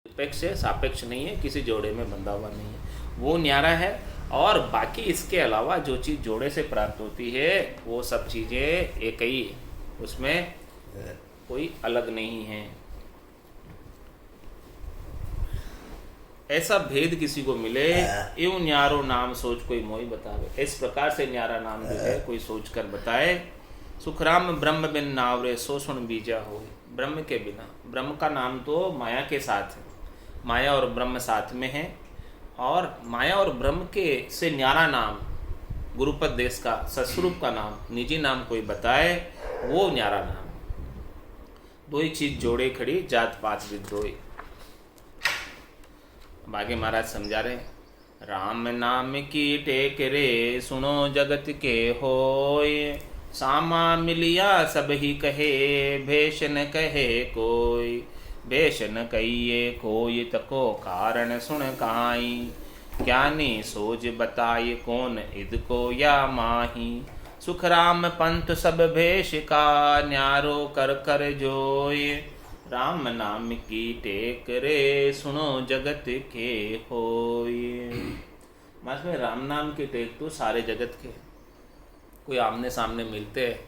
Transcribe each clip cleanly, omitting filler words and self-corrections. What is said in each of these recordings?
निरपेक्ष है, सापेक्ष नहीं है, किसी जोड़े में बंधा हुआ नहीं है, वो न्यारा है। और बाकी इसके अलावा जो चीज़ जोड़े से प्राप्त होती है वो सब चीज़ें एक ही है, उसमें कोई अलग नहीं है। ऐसा भेद किसी को मिले, यूं न्यारो नाम सोच कोई मोही बतावे। इस प्रकार से न्यारा नाम जो है कोई सोच कर बताए। सुखराम ब्रह्म बिन नावरे सो सुन बीजा हो। ब्रह्म के बिना, ब्रह्म का नाम तो माया के साथ है, माया और ब्रह्म साथ में है, और माया और ब्रह्म के से न्यारा नाम, गुरुपद देश का सस्वरूप का नाम, निजी नाम कोई बताए वो न्यारा नाम। दो ही चीज जोड़े खड़ी, जात पात विद्रोही। आगे महाराज समझा रहे, राम नाम की टेक रे सुनो जगत के होय। सामा मिलिया सब ही कहे, भेष न कहे कोई। भेष न कहिए कोई तको कारण सुन काई। ज्ञानी सोच बताए कौन इद को या माही। सुखराम पंथ सब भेष का, न्यारो कर कर जोय। राम नाम की टेक रे सुनो जगत के होय। में राम नाम की टेक तो सारे जगत के, कोई आमने सामने मिलते हैं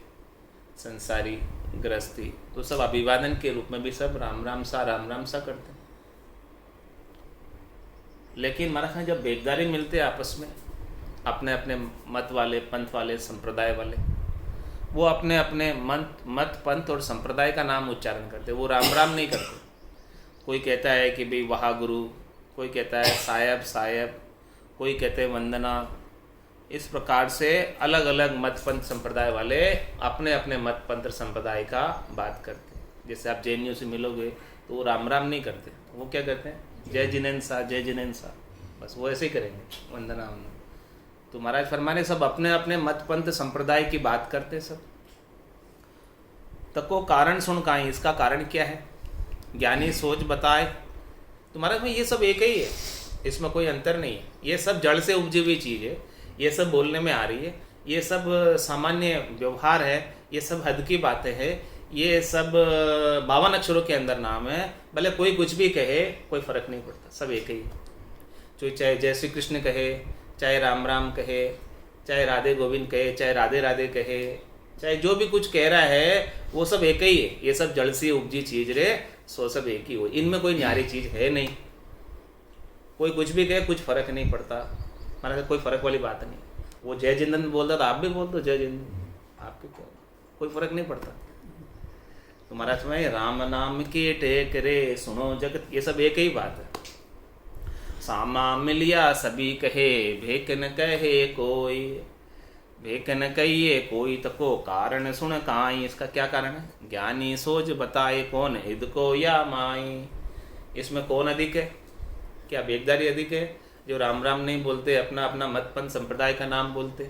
संसारी गृहस्थी तो सब अभिवादन के रूप में भी सब राम राम सा करते हैं। लेकिन महाराज में जब बेगदारी मिलते हैं आपस में, अपने अपने मत वाले, पंथ वाले, संप्रदाय वाले, वो अपने अपने मत पंथ और संप्रदाय का नाम उच्चारण करते, वो राम राम नहीं करते। कोई कहता है कि भाई वहा गुरु, कोई कहता है साहेब साहेब, कोई कहते हैं वंदना। इस प्रकार से अलग अलग मत पंथ संप्रदाय वाले अपने अपने मत पंथ संप्रदाय का बात करते हैं। जैसे आप जैनियों से मिलोगे तो वो राम राम नहीं करते, वो क्या कहते हैं, जय जिनेन्द्र जय जिनेन्द्र, बस वो ऐसे ही करेंगे, वंदना वंदना। तो महाराज फरमाने सब अपने अपने मत पंथ संप्रदाय की बात करते सब। तको कारण सुन काई, इसका कारण क्या है, ज्ञानी सोच बताए। तो महाराज में ये सब एक ही है, इसमें कोई अंतर नहीं है। ये सब जड़ से उपजी हुई चीज़ है, ये सब बोलने में आ रही है, ये सब सामान्य व्यवहार है, ये सब हद की बातें हैं, ये सब 52 अक्षरों के अंदर नाम है। भले कोई कुछ भी कहे कोई फर्क नहीं पड़ता, सब एक ही है। जो चाहे जय श्री कृष्ण कहे, चाहे राम राम कहे, चाहे राधे गोविंद कहे, चाहे राधे राधे कहे, चाहे जो भी कुछ कह रहा है वो सब एक ही है। ये सब जड़ से उपजी चीज रे, सो सब एक ही हो, इनमें कोई न्यारी चीज है नहीं। कोई कुछ भी कहे कुछ फर्क नहीं पड़ता, माना कोई फर्क वाली बात नहीं। वो जय जिंदन बोलता था, आप भी बोल दो जय जिंदन, आपके क्या, कोई फर्क नहीं पड़ता। तो महाराज में राम नाम की टेक रे सुनो जगत, ये सब एक ही बात है। सामा मिलिया सभी कहे, भेक न कहे कोई। भेक न कहिए कोई तको कारण सुन काई। इसका क्या कारण है, ज्ञानी सोच बताए कौन हिद को या माई। इसमें कौन अधिक है, क्या बेगदारी अधिक है जो राम राम नहीं बोलते, अपना अपना मत पंथ संप्रदाय का नाम बोलते,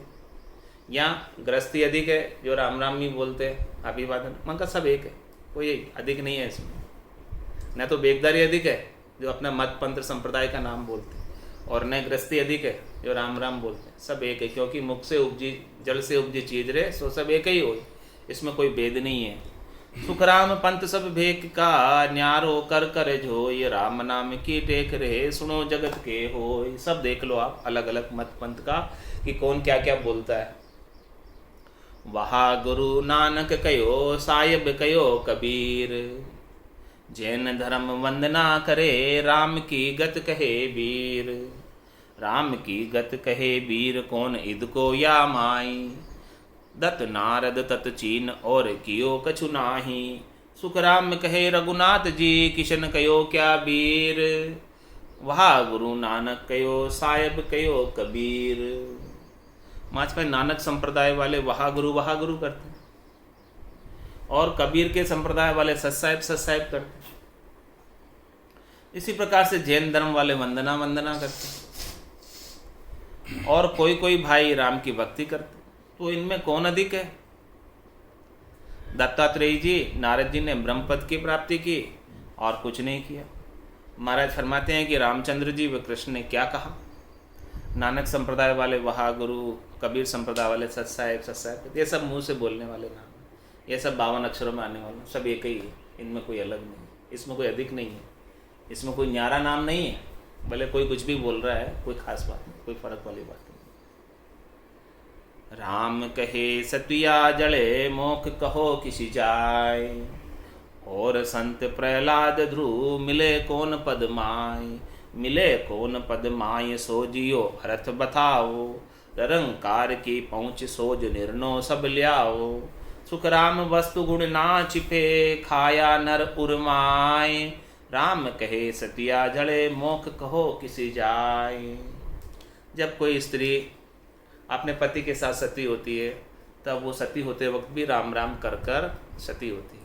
या गृहस्थी अधिक है जो राम राम नहीं बोलते, अभिवादन। मन का सब एक है, कोई अधिक नहीं है इसमें। न तो बेगदारी अधिक है जो अपना मत पंथ संप्रदाय का नाम बोलते, और न गृहस्थी अधिक है जो राम राम बोलते, सब एक है। क्योंकि मुख से उपजी, जल से उपजी चीज रे, सो सब एक ही हो, इसमें कोई भेद नहीं है। सुखराम पंथ सब भेक का, न्यारो कर कर जो। ये राम नाम की टेक रहे सुनो जगत के हो। सब देख लो आप अलग अलग मत पंथ का कि कौन क्या क्या बोलता है। वहा गुरु नानक कयो, साहिब कयो कबीर। जैन धर्म वंदना करे, राम की गत कहे वीर। राम की गत कहे वीर, कौन इद को या माई। दत्त नारद तत चीन, और कियो कछु नाही। सुखराम कहे रघुनाथ जी, किशन कयो क्या वीर। वहा गुरु नानक कयो, साहेब कयो कबीर। माच पर नानक संप्रदाय वाले वहा गुरु करते हैं, और कबीर के संप्रदाय वाले सत्साहेब करते हैं। इसी प्रकार से जैन धर्म वाले वंदना करते हैं, और कोई कोई भाई राम की भक्ति करते। तो इनमें कौन अधिक है, दत्तात्रेय जी, नारद जी ने ब्रह्मपद की प्राप्ति की और कुछ नहीं किया। महाराज फरमाते हैं कि रामचंद्र जी व कृष्ण ने क्या कहा। नानक संप्रदाय वाले वहा गुरु, कबीर संप्रदाय वाले सत्साहेब, ये सब मुंह से बोलने वाले नाम, ये सब 52 अक्षरों में आने वाले, सब एक ही है, इनमें कोई अलग नहीं, इसमें कोई अधिक नहीं है, इसमें कोई न्यारा नाम नहीं है, भले कोई कुछ भी बोल रहा है, कोई खास बात नहीं, कोई फर्क वाली बात नहीं। राम कहे सतिया जड़े मोख कहो किसी जाय, और संत प्रहलाद ध्रुव मिले कौन पद माय। मिले कौन पद माय सो जियो अर्थ बताओ, निरंकार की पहुँच सोज निर्णो सब ल्याओ। सुख राम वस्तु गुण ना छिपे, खाया नर उर्माय। राम कहे सतिया जड़े मोख कहो किसी जाय। जब कोई स्त्री अपने पति के साथ सती होती है, तब वो सती होते वक्त भी राम राम कर कर सती होती है,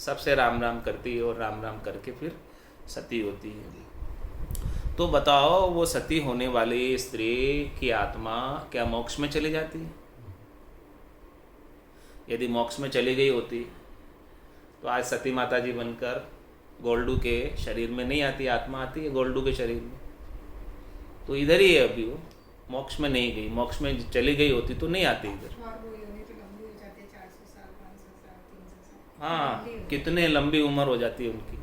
सबसे राम राम करती है और राम राम करके फिर सती होती है। तो बताओ, वो सती होने वाली स्त्री की आत्मा क्या मोक्ष में चली जाती है? यदि मोक्ष में चली गई होती तो आज सती माता जी बनकर गोल्डू के शरीर में नहीं आती, आत्मा आती है गोल्डू के शरीर में। तो इधर ही है अभी, वो मोक्ष में नहीं गई। मोक्ष में चली गई होती तो नहीं आती इधर। हाँ, कितने लंबी उम्र हो जाती है उनकी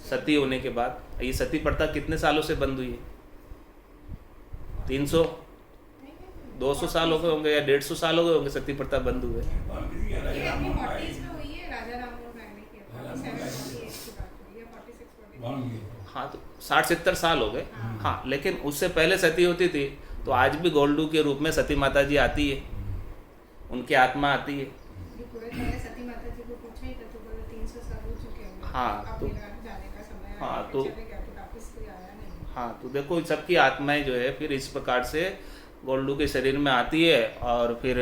सती होने के बाद। ये सती प्रथा कितने सालों से बंद हुई है? 300 200 साल हो गए होंगे या 150 साल हो गए होंगे सती प्रथा बंद हुए। हाँ, तो 60-70 साल हो गए। हाँ, लेकिन उससे पहले सती होती थी तो आज भी गोल्डू के रूप में सती माता जी आती है, उनकी आत्मा आती है। हाँ तो हाँ तो देखो, सबकी आत्माएं जो है फिर इस प्रकार से गोल्डू के शरीर में आती है और फिर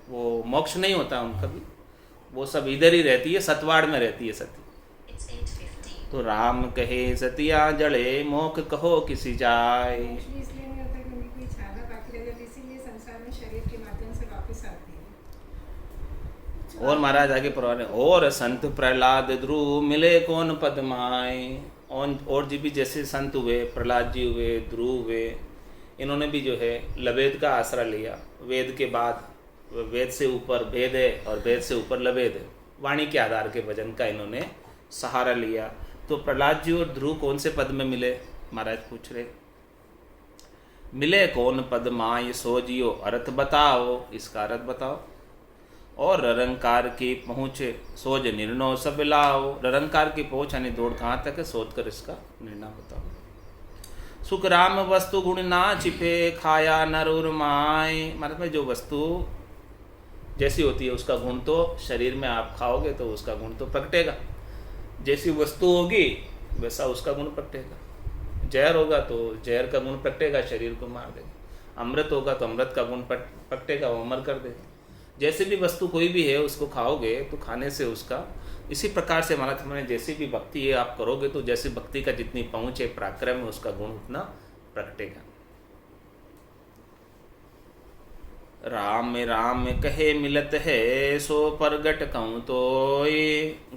वो मोक्ष नहीं होता उनका भी, वो सब इधर ही रहती है, सतवाड़ में रहती है सती। तो राम कहे सतिया जड़े मोख कहो किसी जाय। और महाराज आगे परवाने, और संत प्रहलाद ध्रुव मिले कौन पद माय। और जी भी जैसे संत हुए, प्रहलाद जी हुए, ध्रुव हुए, इन्होंने भी जो है लवेद का आसरा लिया। वेद के बाद वेद से ऊपर वेद है और वेद से ऊपर लवेद है, वाणी के आधार के भजन का इन्होंने सहारा लिया। तो प्रहलाद जी और ध्रुव कौन से पद में मिले? महाराज पूछ रहे, मिले कौन पद माय सो जियो अर्थ बताओ, इसका अर्थ बताओ। और निरंकार की पहुँच सोच निर्णय सब लाओ। निरंकार की पहुँच यानी दौड़ कहाँ तक है, सोच कर इसका निर्णय बताओ। सुख राम वस्तु गुण ना छिपे, खाया नर उर्माय। मतलब जो वस्तु जैसी होती है उसका गुण तो शरीर में आप खाओगे तो उसका गुण तो प्रकटेगा। जैसी वस्तु होगी वैसा उसका गुण प्रकटेगा। जहर होगा तो जहर का गुण प्रकटेगा, शरीर को मार देगा। अमृत होगा तो अमृत का गुण प्रकटेगा, वो अमर कर देगा। जैसे भी वस्तु कोई भी है उसको खाओगे तो खाने से उसका, इसी प्रकार से महाराज मैंने जैसी भी भक्ति है आप करोगे तो जैसी भक्ति का जितनी पहुँच है पराक्रम है उसका गुण उतना प्रकटेगा। राम राम कहे मिलत है सो परगट कहूँ तो,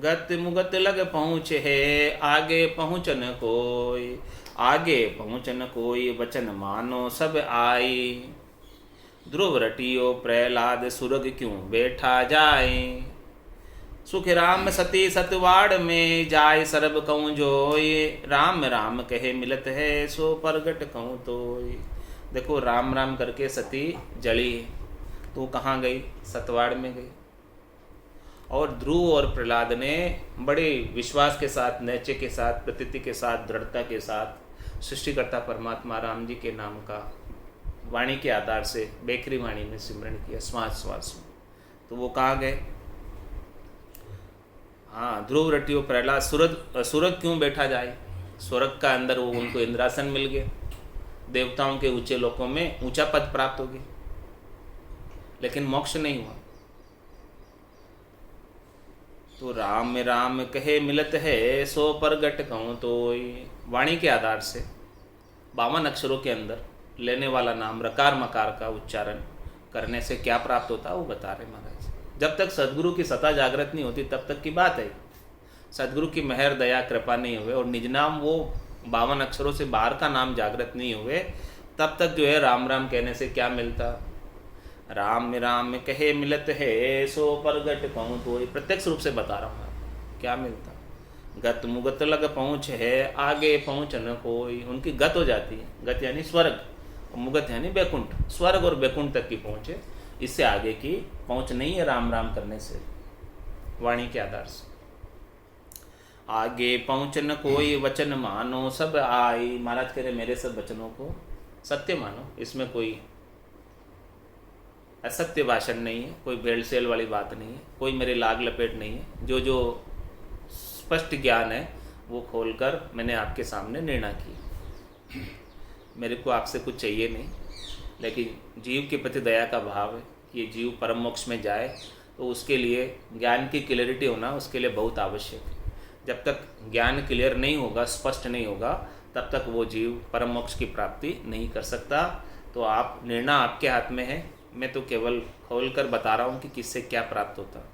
गत मुगत लग पहुँच है आगे पहुँचन कोई। आगे पहुँचन कोई वचन मानो सब आई। ध्रुव रटियो प्रहलाद सुरग क्यों बैठा जाए। सुख राम सती सतवाड़ में जाय सरब कहूँ जोय। राम राम कहे मिलत है सो परगट कहूँ तोय। देखो राम राम करके सती जली तो कहाँ गई? सतवाड़ में गई। और ध्रुव और प्रहलाद ने बड़े विश्वास के साथ, नैचे के साथ, प्रतीति के साथ, दृढ़ता के साथ सृष्टिकर्ता परमात्मा राम जी के नाम का वाणी के आधार से बेकरी वाणी में सिमरन किया श्वास श्वास में। तो वो कहाँ गए? हाँ, ध्रुव रटियो प्रहलाद सुरग क्यों बैठा जाए। स्वर्ग का अंदर वो उनको इंद्रासन मिल गया, देवताओं के ऊंचे लोकों में ऊंचा पद प्राप्त हो गया, लेकिन मोक्ष नहीं हुआ। तो राम राम कहे मिलत है सो परगट कहूँ तो, वाणी के आधार से 52 अक्षरों के अंदर लेने वाला नाम रकार मकार का उच्चारण करने से क्या प्राप्त होता है वो बता रहे महाराज। जब तक सदगुरु की सत्ता जागृत नहीं होती तब तक की बात है। सदगुरु की मेहर दया कृपा नहीं हुए और निज नाम वो 52 अक्षरों से बाहर का नाम जागृत नहीं हुए, तब तक जो है राम राम कहने से क्या मिलता। राम राम कहे मिलत है सो परगट कहूँ तो, प्रत्यक्ष रूप से बता रहा हूँ क्या मिलता। गत मुगत लग पहुँच है, आगे पहुँच न कोई। उनकी गत हो जाती है, गत यानी स्वर्ग, और मुगत यानी बैकुंठ, स्वर्ग और बैकुंठ तक की पहुँच है। इससे आगे की पहुँच नहीं है राम राम करने से, वाणी के आधार से। आगे पहुँच न कोई वचन मानो सब आई। महाराज कह रहे मेरे सब वचनों को सत्य मानो, इसमें कोई असत्य भाषण नहीं है, कोई भेड़सेल वाली बात नहीं है, कोई मेरे लाग लपेट नहीं है। जो जो स्पष्ट ज्ञान है वो खोलकर मैंने आपके सामने निर्णय किया। मेरे को आपसे कुछ चाहिए नहीं, लेकिन जीव के प्रति दया का भाव है कि ये जीव परम मोक्ष में जाए, तो उसके लिए ज्ञान की क्लियरिटी होना उसके लिए बहुत आवश्यक है। जब तक ज्ञान क्लियर नहीं होगा, स्पष्ट नहीं होगा, तब तक वो जीव परम मोक्ष की प्राप्ति नहीं कर सकता। तो आप निर्णय आपके हाथ में है, मैं तो केवल खोल कर बता रहा हूँ कि किससे क्या प्राप्त होता।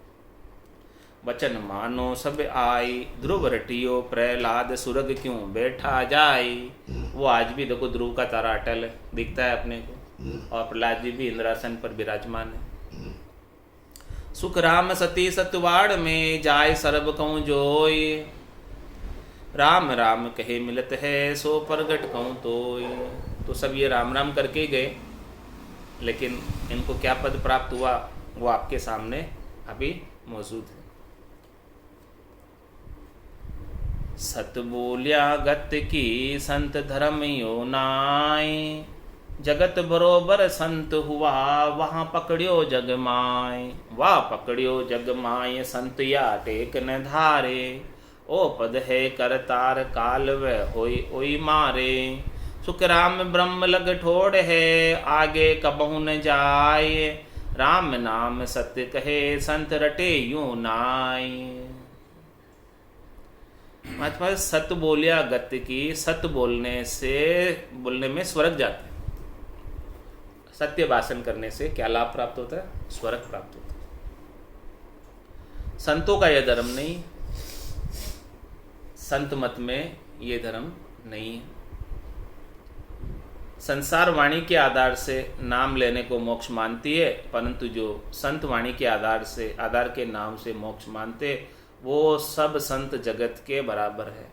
वचन मानो सब आई, ध्रुव रटियो प्रहलाद सुरग क्यों बैठा जाई। वो आज भी देखो ध्रुव का तारा अटल है, दिखता है अपने को, और प्रहलाद जी भी इंद्रासन पर विराजमान है। सुख राम सती सतवाड़ में जाय सर्ब कहूँ जोय। राम राम कहे मिलत है सो प्रगट कहूँ तोय। तो सब ये राम राम करके गए, लेकिन इनको क्या पद प्राप्त हुआ वो आपके सामने अभी मौजूद है। सत बोलिया गत की संत धर्म यो नाय। जगत बरोबर संत हुआ वहाँ पकड़ियो जग माय। वाह पकड़ियो जग माय संत या टेक न धारे। ओ पद है करतार काल वह होई ओई मारे। सुख राम ब्रह्म लग ठोड़ है आगे कबहु न जाए। राम नाम सत्य कहे संत रटे यूं नाय। महात्मा सत बोलिया गत की, सत बोलने में स्वर्ग जाते हैं। सत्य भाषण करने से क्या लाभ प्राप्त होता है? स्वर्ग प्राप्त होता है। संतों का यह धर्म नहीं, संत मत में ये धर्म नहीं है। संसार वाणी के आधार से नाम लेने को मोक्ष मानती है, परंतु जो संत वाणी के आधार के नाम से मोक्ष मानते, वो सब संत जगत के बराबर है।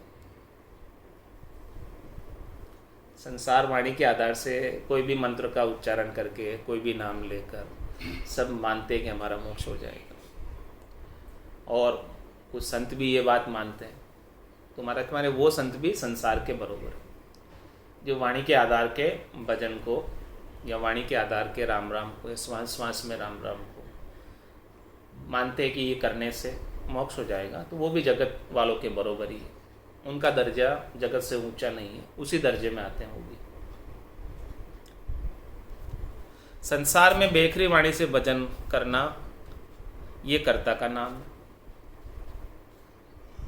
संसार वाणी के आधार से कोई भी मंत्र का उच्चारण करके, कोई भी नाम लेकर सब मानते हैं कि हमारा मोक्ष हो जाएगा। और कुछ संत भी ये बात मानते हैं। तो तुम्हारे वो संत भी संसार के बराबर है, जो वाणी के आधार के भजन को या वाणी के आधार के राम राम को, श्वास श्वास में राम राम को मानते हैं कि ये करने से मोक्ष हो जाएगा। तो वो भी जगत वालों के बराबर ही है। उनका दर्जा जगत से ऊंचा नहीं है, उसी दर्जे में आते हैं वो भी। संसार में बेखरी वाणी से भजन करना ये कर्ता का नाम है।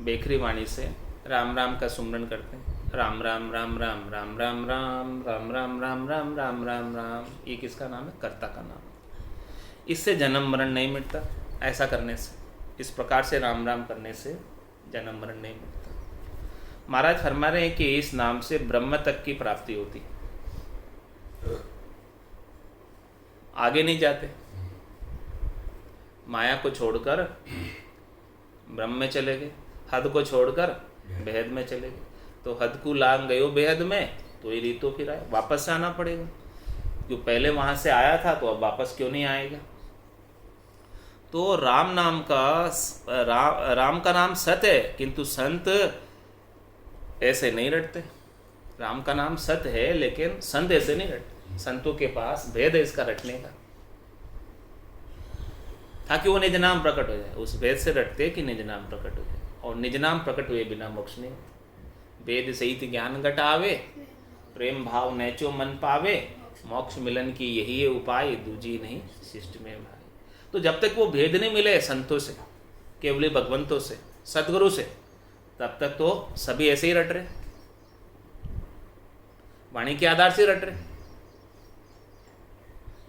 बेखरी वाणी से राम राम का सुमरन करते हैं, राम राम राम राम राम राम राम राम राम राम राम राम राम राम। ये किसका नाम है? कर्ता का नाम। इससे जन्म मरण नहीं मिटता। ऐसा करने से, इस प्रकार से राम राम करने से जन्म मरण नहीं मिटता। महाराज फरमा रहे हैं कि इस नाम से ब्रह्म तक की प्राप्ति होती, आगे नहीं जाते। माया को छोड़कर ब्रह्म में चले गए, हद को छोड़कर बेहद में चले गए। तो हद को लांग गयो बेहद में, तो ये रीतो फिर आए, वापस से आना पड़ेगा। जो पहले वहां से आया था तो अब वापस क्यों नहीं आएगा? तो राम नाम का राम का नाम सत है, किंतु संत ऐसे नहीं रटते। राम का नाम सत है, लेकिन संत ऐसे नहीं रटते। संतों के पास भेद है इसका रटने का, ताकि वो निज नाम प्रकट हो जाए। उस भेद से रटते कि निज नाम प्रकट हो जाए, और निज नाम प्रकट हुए बिना मोक्ष नहीं होता। वेद सहित ज्ञान घटावे, प्रेम भाव नैचो मन पावे। मोक्ष मिलन की यही है उपाय, दूजी नहीं शिष्ट में भाई। तो जब तक वो भेद नहीं मिले संतों से, केवली भगवंतों से, सदगुरु से, तब तक तो सभी ऐसे ही रट रहे, वाणी के आधार से रट रहे,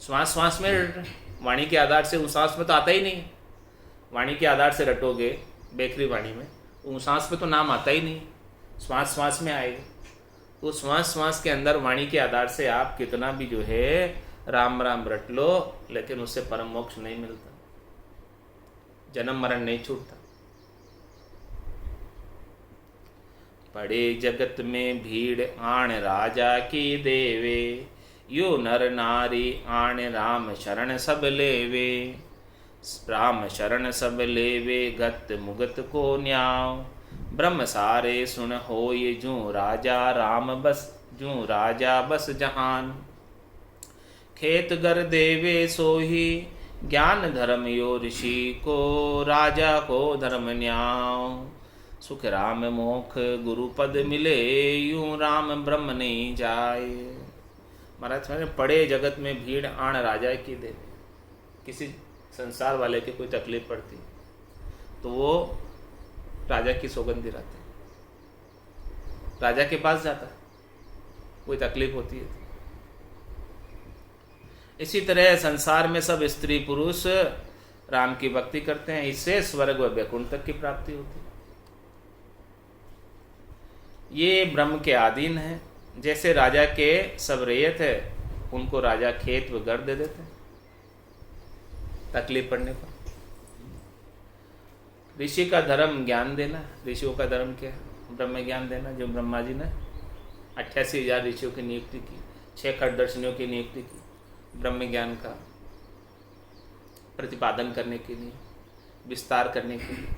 श्वास श्वास में रट रहे। वाणी के आधार से उस सांस में तो आता ही नहीं है। वाणी के आधार से रटोगे बेखरी वाणी में, उस सांस में तो नाम आता ही नहीं, श्वास श्वास में आएगा। तो श्वास श्वास के अंदर वाणी के आधार से आप कितना भी जो है राम राम रट लो, लेकिन उससे परम मोक्ष नहीं मिलता, जन्म मरण नहीं छूटता। पड़े जगत में भीड़ आण राजा की देवे, यो नर नारी आण राम शरण सब लेवे। राम शरण सब लेवे गत मुगत को न्याव, ब्रह्म सारे सुन होय जूं राजा राम बस, जूं राजा बस जहान। खेत घर देवे सोही ज्ञान धर्म यो ऋषि को, राजा को धर्म न्याव। सुख राम मोख गुरु पद मिले, यूं राम ब्रह्म नहीं जाए। महाराज समझे, पड़े जगत में भीड़ आण राजा की देवे। किसी संसार वाले की कोई तकलीफ पड़ती तो वो राजा की सौगंध दिलाते, राजा के पास जाता, कोई तकलीफ होती है। इसी तरह संसार में सब स्त्री पुरुष राम की भक्ति करते हैं, इससे स्वर्ग व वैकुंठ तक की प्राप्ति होती है। ये ब्रह्म के अधीन है। जैसे राजा के सब रैयत है, उनको राजा खेत व घर दे देते हैं तकलीफ पड़ने पर। ऋषि का धर्म ज्ञान देना। ऋषियों का धर्म क्या है? ब्रह्म ज्ञान देना। जो ब्रह्मा जी ने 88,000 ऋषियों की नियुक्ति की, 6 खट्टदर्शनियों की नियुक्ति की ब्रह्म ज्ञान का प्रतिपादन करने के लिए, विस्तार करने के लिए।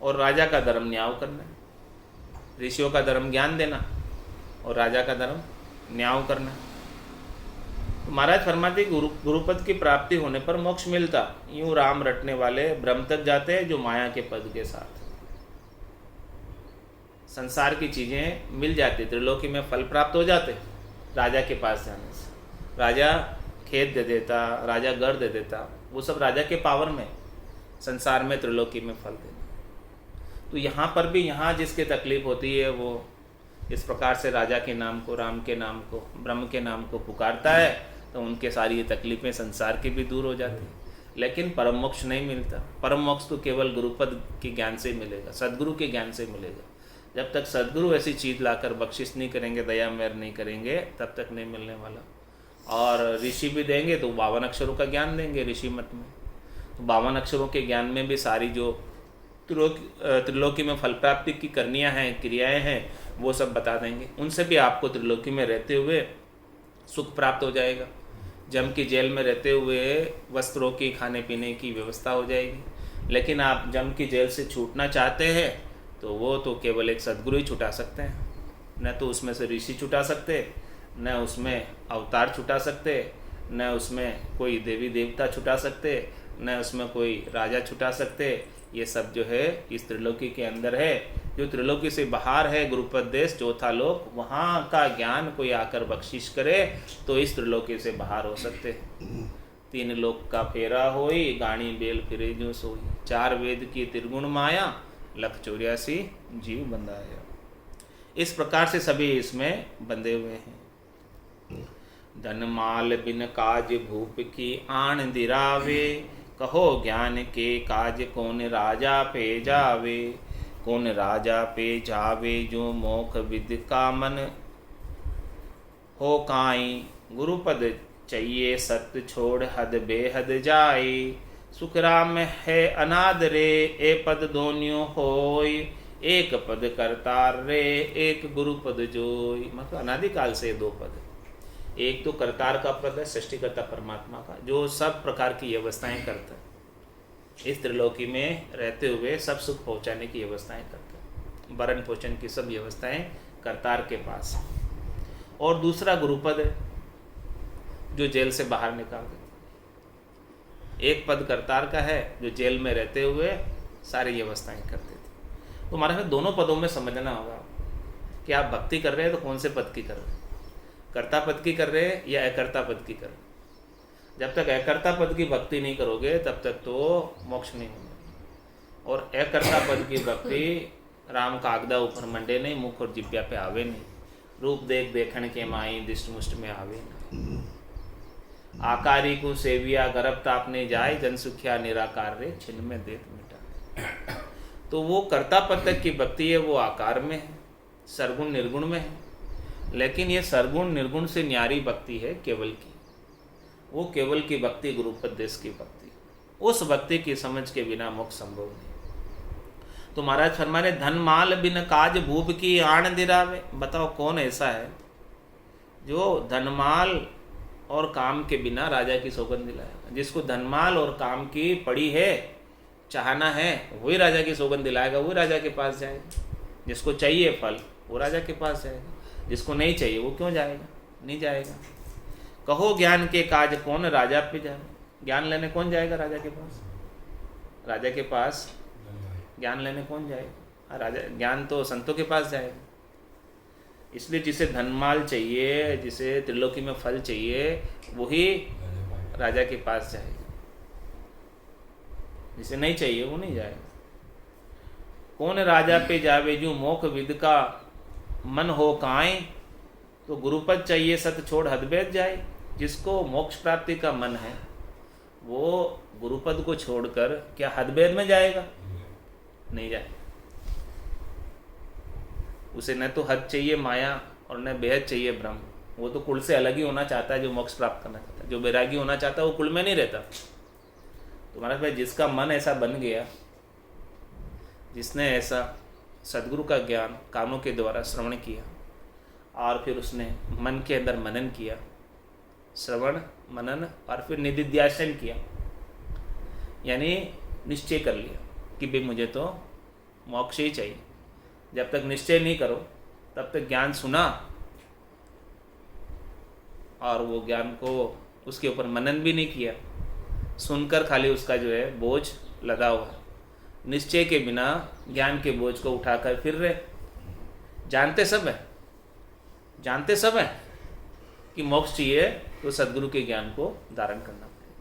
और राजा का धर्म न्याय करना है। ऋषियों का धर्म ज्ञान देना और राजा का धर्म न्याय करना। तो महाराज फरमाते गुरुपद की प्राप्ति होने पर मोक्ष मिलता। यूं राम रटने वाले ब्रह्म तक जाते हैं, जो माया के पद के साथ संसार की चीजें मिल जाती, त्रिलोकी में फल प्राप्त हो जाते राजा के पास जाने से। राजा खेत दे देता, राजा घर दे देता, वो सब राजा के पावर में, संसार में त्रिलोकी में फल देता। तो यहाँ पर भी, यहाँ जिसके तकलीफ होती है वो इस प्रकार से राजा के नाम को, राम के नाम को, ब्रह्म के नाम को पुकारता है, तो उनके सारी ये तकलीफें संसार की भी दूर हो जाती हैं। लेकिन परम मोक्ष नहीं मिलता। परम मोक्ष तो केवल गुरुपद के ज्ञान से मिलेगा, सदगुरु के ज्ञान से मिलेगा। जब तक सदगुरु ऐसी चीज़ लाकर बख्शिश नहीं करेंगे, दया मेहर नहीं करेंगे, तब तक नहीं मिलने वाला। और ऋषि भी देंगे तो 52 अक्षरों का ज्ञान देंगे ऋषि मत में। तो 52 अक्षरों के ज्ञान में भी सारी जो त्रिलोकी में फल प्राप्ति की करनियाँ हैं, क्रियाएं हैं, वो सब बता देंगे। उनसे भी आपको त्रिलोकी में रहते हुए सुख प्राप्त हो जाएगा। जम की जेल में रहते हुए वस्त्रों की, खाने पीने की व्यवस्था हो जाएगी। लेकिन आप जम की जेल से छूटना चाहते हैं तो वो तो केवल एक सदगुरु ही छुटा सकते हैं। न तो उसमें से ऋषि छुटा सकते, न उसमें अवतार छुटा सकते, न उसमें कोई देवी देवता छुटा सकते, न उसमें कोई राजा छुटा सकते। ये सब जो है इस त्रिलोकी के अंदर है। जो त्रिलोकी से बाहर है, गुरुपद देश, चौथा लोक, वहाँ का ज्ञान कोई आकर बख्शिश करे तो इस त्रिलोकी से बाहर हो सकते हैं। 3 लोक का फेरा होई, गाणी बेल फिरे जो सोई। 4 वेद की त्रिगुण माया, 184 जीव बंधाया। इस प्रकार से सभी इसमें बंधे हुए हैं। धन माल बिन काज भूप की आन दिरावे, कहो ज्ञान के काज कौन राजा पे जावे। कौन राजा पे जावे, जो मोख विद का मन हो काई। गुरुपद चाहिए सत्य छोड़ हद बेहद जाए। सुख राम है अनाद रे, ए पद दोनियो होय। एक पद करतार रे, एक गुरुपद जोय। मतलब अनादिकाल से 2 पद। एक तो करतार का पद है, सृष्टिकर्ता परमात्मा का, जो सब प्रकार की व्यवस्थाएं करता है। इस त्रिलोकी में रहते हुए सब सुख पहुंचाने की व्यवस्थाएं करता है। भरण पोषण की सब व्यवस्थाएं करतार के पास। और दूसरा गुरुपद है, जो जेल से बाहर निकाल देता। एक पद करतार का है, जो जेल में रहते हुए सारी व्यवस्थाएं करते थे। तो हमारे दोनों पदों में समझना होगा कि आप भक्ति कर रहे हैं तो कौन से पद की कर रहे हैं, कर्ता पद की कर रहे हैं या अकर्ता पद की कर रहे हैं। जब तक अकर्ता पद की भक्ति नहीं करोगे तब तक तो मोक्ष नहीं होगा। और अकर्ता पद की भक्ति राम कागदा ऊपर मंडे नहीं, मुख और जिब्या पे आवे नहीं। रूप देख देखण के माई, दिष्ट मुष्ट में आवे नहीं। आकारी को सेविया गर्भ तापने जाए, जन सुखिया निराकार रे, छिन्न में देत मिटा। तो वो कर्ता पद तक की भक्ति है, वो आकार में है, सरगुण निर्गुण में है। लेकिन ये सरगुण निर्गुण से न्यारी भक्ति है केवल की। वो केवल की भक्ति गुरुपद देश की भक्ति, उस भक्ति की समझ के बिना मोक्ष संभव नहीं। तो महाराज फरमाने धन माल बिन काज भूप की आण दिरावे। बताओ कौन ऐसा है जो धनमाल और काम के बिना राजा की सौगंध दिलाएगा? जिसको धनमाल और काम की पड़ी है, चाहना है, वही राजा की सौगंध दिलाएगा, वही राजा के पास जाएगा। जिसको चाहिए फल वो राजा के पास जाएगा, जिसको नहीं चाहिए वो क्यों जाएगा? नहीं जाएगा। कहो ज्ञान के काज कौन राजा पे जाए? ज्ञान लेने कौन जाएगा राजा के पास? राजा के पास ज्ञान लेने कौन जाएगा? राजा ज्ञान तो संतों के पास जाएगा। इसलिए जिसे धनमाल चाहिए, जिसे त्रिलोकी में फल चाहिए, वही राजा के पास जाएगा। जिसे नहीं चाहिए वो नहीं जाएगा। कौन राजा पे जावे जो मोख विद का मन हो काए, तो गुरुपद चाहिए सत छोड़ हदबेद जाए। जिसको मोक्ष प्राप्ति का मन है वो गुरुपद को छोड़कर क्या हदबेद में जाएगा? नहीं जाएगा। उसे न तो हद चाहिए माया और न बेहद चाहिए ब्रह्म। वो तो कुल से अलग ही होना चाहता है जो मोक्ष प्राप्त करना चाहता है। जो बैरागी होना चाहता है वो कुल में नहीं रहता। तो महाराज भाई जिसका मन ऐसा बन गया, जिसने ऐसा सदगुरु का ज्ञान कानों के द्वारा श्रवण किया और फिर उसने मन के अंदर मनन किया, श्रवण मनन और फिर निधिध्यासन किया, यानी निश्चय कर लिया कि भाई मुझे तो मोक्ष ही चाहिए। जब तक निश्चय नहीं करो तब तक ज्ञान सुना और वो ज्ञान को उसके ऊपर मनन भी नहीं किया, सुनकर खाली उसका जो है बोझ लदा हुआ। निश्चय के बिना ज्ञान के बोझ को उठाकर फिर रहे। जानते सब है कि मोक्ष चाहिए तो सद्गुरु के ज्ञान को धारण करना पड़ेगा,